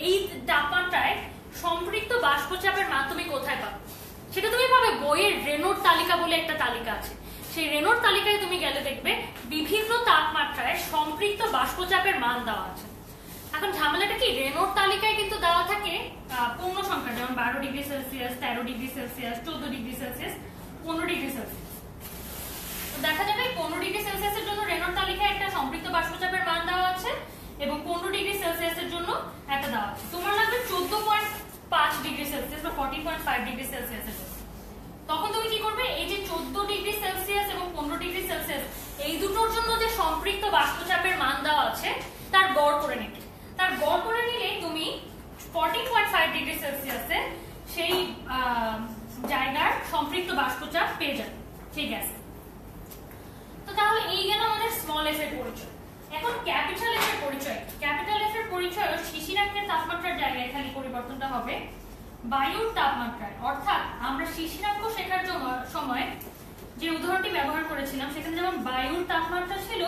এই তাপমাত্রায় সম্পৃক্ত বাষ্পচাপের মান তুমি কোথায় পাবে? সেটা তুমি পাবে বইয়ের রেনল্ড তালিকা বলে একটা তালিকা আছে। সেই রেনল্ড তালিকায় তুমি গেলে দেখবে বিভিন্ন তাপমাত্রায় সম্পৃক্ত বাষ্পচাপের মান দেওয়া আছে। এখন ঝামেলাটা কি, রেনল্ড তালিকায় কিন্তু দেওয়া থাকে পূর্ণ সংখ্যা, যেমন 12 degree Celsius, 13 degree Celsius, 14 degree Celsius, 15 degree Celsius. তো দেখা যাবে 15 ডিগ্রি সেলসিয়াসের জন্য রেনল্ড তালিকায় একটা সম্পৃক্ত বাষ্পচাপের মান দেওয়া আছে, এবং 15 ডিগ্রি সেলসিয়াসের জন্য একটা দেওয়া আছে। তোমার লাগবে 14.5 ডিগ্রি সেলসিয়াস বা 14.5 ডিগ্রি সেলসিয়াসের জন্য। তখন তুমি কি করবে, এই যে 14 ডিগ্রি সেলসিয়াস এবং 15 ডিগ্রি সেলসিয়াস এই দুটোর জন্য যে সম্পৃক্ত বাষ্পচাপের মান দেওয়া আছে তার গড় করে নেবে। তার গড় করে নিলে তুমি 14.5 ডিগ্রি সেলসিয়াসে সেই জায়গার সম্পৃক্ত বাষ্পচাপ পেয়ে যাবে, ঠিক আছে? তো তাহলে এই গেল আমাদের স্মল এফ এর পরিচয়। এখন ক্যাপিটাল এফ এর পরিচয়। ক্যাপিটাল এফ এর পরিচয় শিশিরাঙ্কের তাপমাত্রার জায়গায় খালি পরিবর্তনটা হবে বায়ুর তাপমাত্রায়। অর্থাৎ আমরা শিশিরাঙ্ক শেখার সময় যে উদাহরণটি ব্যবহার করেছিলাম, সেখানে যেমন বায়ুর তাপমাত্রা ছিল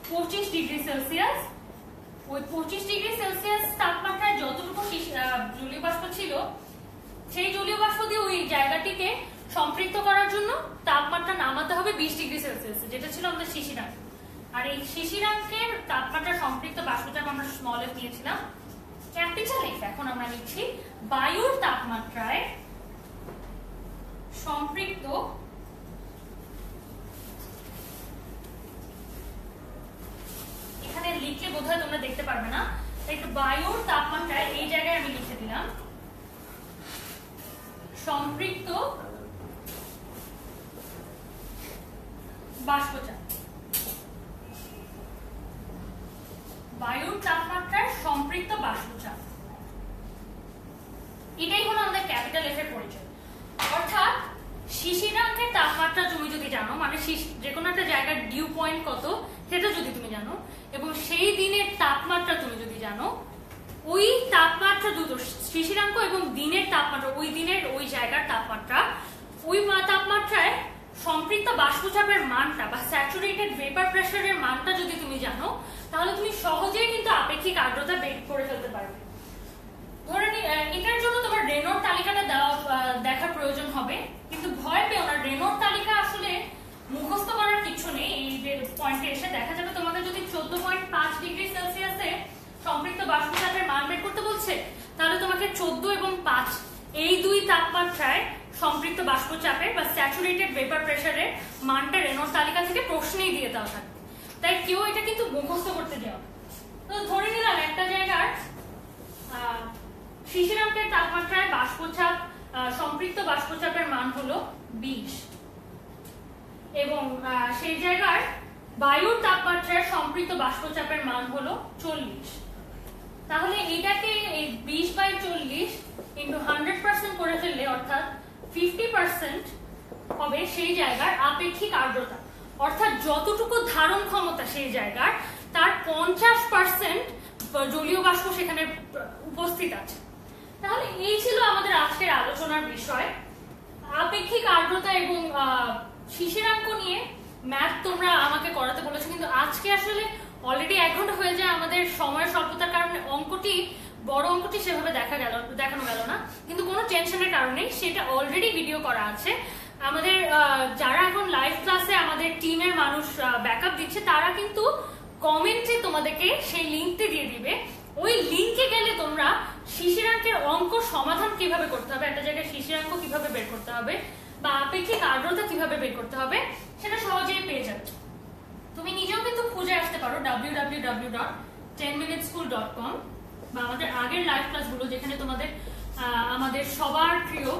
25 ডিগ্রি সেলসিয়াস, ওই 25 ডিগ্রি সেলসিয়াস তাপমাত্রায় যতটুকু জলীয় বাষ্প ছিল, সেই জলীয় বাষ্প দিয়ে ওই জায়গাটিকে সম্পৃক্ত করার জন্য তাপমাত্রা নামাতে হবে 20 ডিগ্রি সেলসিয়াস, যেটা ছিল আমাদের শিশিরাঙ্ক। আর এই শিশিরাঙ্কের তাপমাত্রা সম্পৃক্ত বাষ্পচাপ আমরা স্মল এফ নিয়েছিলাম। ক্যাপিটাল এফ এখন আমরা নিচ্ছি বায়ুর তাপমাত্রায় সম্পৃক্ত এখানে লিখলে বোধহয় তোমরা দেখতে পারবে না, একটু বায়ুর তাপমাত্রায় এই জায়গায় আমি লিখে দিলাম সম্পৃক্ত বাষ্পচাপ, বায়ুর তাপমাত্রার সম্পৃক্ত বাষ্পচাপ, এটাই হলো আমাদের ক্যাপিটাল এফ এর পরিচয়। অর্থাৎ শিশিরাঙ্কের তাপমাত্রা তুমি যদি জানো, মানে যে কোনো একটা জায়গার ডিউ পয়েন্ট কত সেটা যদি তুমি জানো, এবং সেই দিনের তাপমাত্রা তুমি যদি জানো, ওই তাপমাত্রা দুটো, শিশিরাঙ্ক এবং দিনের তাপমাত্রা, ওই দিনের ওই জায়গার তাপমাত্রা, ওই তাপমাত্রায় সম্পৃক্ত বাষ্পচাপের মানটা বা স্যাচুরেটেড ভেপার প্রেসারের মানটা যদি তুমি জানো, তাহলে তুমি সহজেই কিন্তু আপেক্ষিক আর্দ্রতা বের করে ফেলতে পারবে। ধরে নি এটার জন্য তোমার রেনল্ড তালিকাটা দেখার প্রয়োজন হবে, কিন্তু ভয় পেও না, রেনল্ড তালিকা আসলে মুখস্থ করার কিছু নেই। এই পয়েন্টে এসে দেখা যাবে তোমাদের যদি 14.5 ডিগ্রি সেলসিয়াসে সম্পৃক্ত বাষ্পচাপের মান বের করতে বলছে, তাহলে তোমাকে 14 এবং 5 এই দুই তাপমাত্রায় সম্পৃক্ত বাষ্পচাপের বা স্যাচুরেটেড ভেপার প্রেসারের মানটা রেনল্ড তালিকা থেকে প্রশ্নেই দিয়ে দেওয়া থাকবে। তাই কেউ এটা কিন্তু মুখস্থ করতে দেওয়া। তো ধরে নিলাম একটা জায়গার শিশিরাঙ্কের তাপমাত্রায় বাষ্পচাপ, সম্পৃক্ত বাষ্পচাপের মান হলো 20 এবং সেই জায়গার বায়ুর তাপমাত্রায় সম্পৃক্ত বাষ্পচাপের মান হলো 40। তাহলে এটাকে 20/40 ইন্টু 100% করে ফেললে, অর্থাৎ 50% হবে সেই জায়গার আপেক্ষিক আর্দ্রতা। অর্থাৎ যতটুকু ধারণ ক্ষমতা সেই জায়গার, তার 50% জলীয় বাষ্প সেখানে উপস্থিত আছে। তাহলে এই ছিল আমাদের আজকের আলোচনার বিষয়, আপেক্ষিক আর্দ্রতা এবং শিশিরাঙ্ক নিয়ে ম্যাথ তোমরা আমাকে করাতে বলেছো, কিন্তু আজকে আসলে অলরেডি 1 ঘন্টা হয়ে যায়, আমাদের সময়ের স্বল্পতার কারণে বড় অঙ্কটি সেভাবে দেখানো গেল না, কিন্তু কোনো টেনশনের কারণে সেটা অলরেডি ভিডিও করা আছে। আমাদের যারা এখন লাইভ ক্লাসে আমাদের টিমের মানুষ ব্যাকআপ দিচ্ছে, তারা কিন্তু কমেন্টে তোমাদেরকে সেই লিঙ্কটি দিয়ে দিবে। ওই লিঙ্কে গেলে তোমরা শিশিরাঙ্কের অঙ্ক সমাধান কিভাবে করতে হবে, একটা জায়গায় শিশিরাঙ্ক কিভাবে বের করতে হবে বা আপেক্ষিক আর্দ্রতা কিভাবে বের করতে হবে সেটা সহজেই পেয়ে যাবে। তুমি নিজেও কিন্তু খুঁজে আসতে পারো www.10minuteschool.com বা আমাদের আগের লাইভ ক্লাসগুলো, যেখানে আমাদের সবার প্রিয়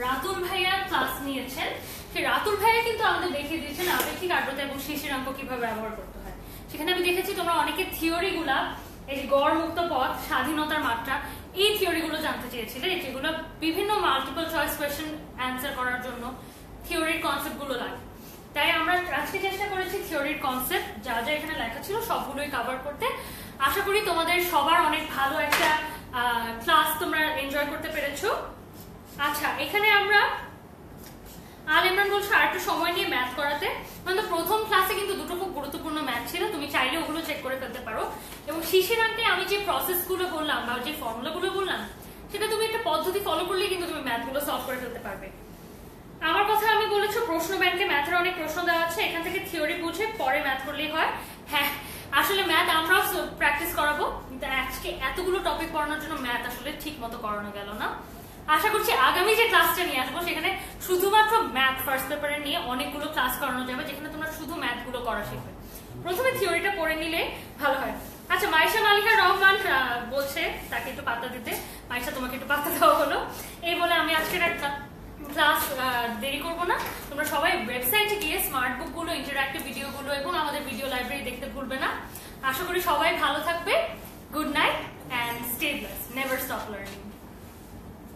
রাতুল ভাইয়া ক্লাস নিয়েছেন। সেই রাতুল ভাইয়া কিন্তু আমাদের দেখিয়ে দিয়েছেন আপেক্ষিক আর্দ্রতা এবং শিশিরাঙ্ক কিভাবে ব্যবহার করতে হয়। সেখানে আমি দেখেছি তোমরা অনেকে থিওরি গুলা, এই গড় মুক্ত পথ, স্বাধীনতার মাত্রা, এই থিওরি গুলো জানতে চেয়েছিলে, যেগুলো বিভিন্ন মাল্টিপল চয়েস কোয়েশ্চেন অ্যান্সার করার জন্য থিওরির কনসেপ্ট গুলো লাগে। তাই আমরা আজকে চেষ্টা করেছি থিওরির কনসেপ্ট যা যা এখানে লেখা ছিল সবগুলোই কভার করতে। আশা করি তোমাদের সবার অনেক ভালো একটা ক্লাস তোমরা এনজয় করতে পেরেছো। আচ্ছা, এখানে আমরা আল ইমরান বলছো আর একটু সময় নিয়ে ম্যাথ করাতে, মানে প্রথম ক্লাসে কিন্তু দুটো খুব গুরুত্বপূর্ণ ম্যাথ ছিল, তুমি চাইলে ওগুলো চেক করে ফেলতে পারো। এবং শিশিরাঙ্কে আমি যে প্রসেস গুলো বললাম বা যে ফর্মুলা গুলো বললাম, সেটা তুমি একটা পদ্ধতি ফলো করলেই কিন্তু তুমি ম্যাথ গুলো সলভ করে ফেলতে পারবে। আমার কথা আমি বলেছো প্রশ্ন ব্যাংকে ম্যাথের অনেক প্রশ্ন দেওয়া আছে, এখান থেকে থিওরি বুঝে পরে ম্যাথ করলেই হয়। হ্যাঁ, আসলে ম্যাথ আমরাও প্র্যাকটিস করাবো, কিন্তু আজকে এতগুলো টপিক পড়ানোর জন্য ম্যাথ আসলে ঠিক মতো করানো গেল না। আশা করছি আগামী যে ক্লাসটা নিয়ে আসবো সেখানে শুধুমাত্র ম্যাথ ফার্স্ট পেপারে নিয়ে অনেকগুলো ক্লাস করানো যাবে, যেখানে তোমরা শুধু ম্যাথ গুলো করা শিখবে। প্রথমে থিওরিটা পড়ে নিলে ভালো হয়। আচ্ছা, মাইশা মালিকা রহমান বলছে তাকে একটু পাত্তা দিতে। মাইশা, তোমাকে একটু পাত্তা দেওয়া হলো। এই বলে আমি আজকের একটা ক্লাস দেরি করবো না। তোমরা সবাই ওয়েবসাইটে গিয়ে স্মার্ট বুক গুলো, ইন্টারঅ্যাক্টিভ ভিডিও গুলো এবং আমাদের ভিডিও লাইব্রেরি দেখতে ভুলবে না। আশা করি সবাই ভালো থাকবে। Good night and stay blessed, never stop learning.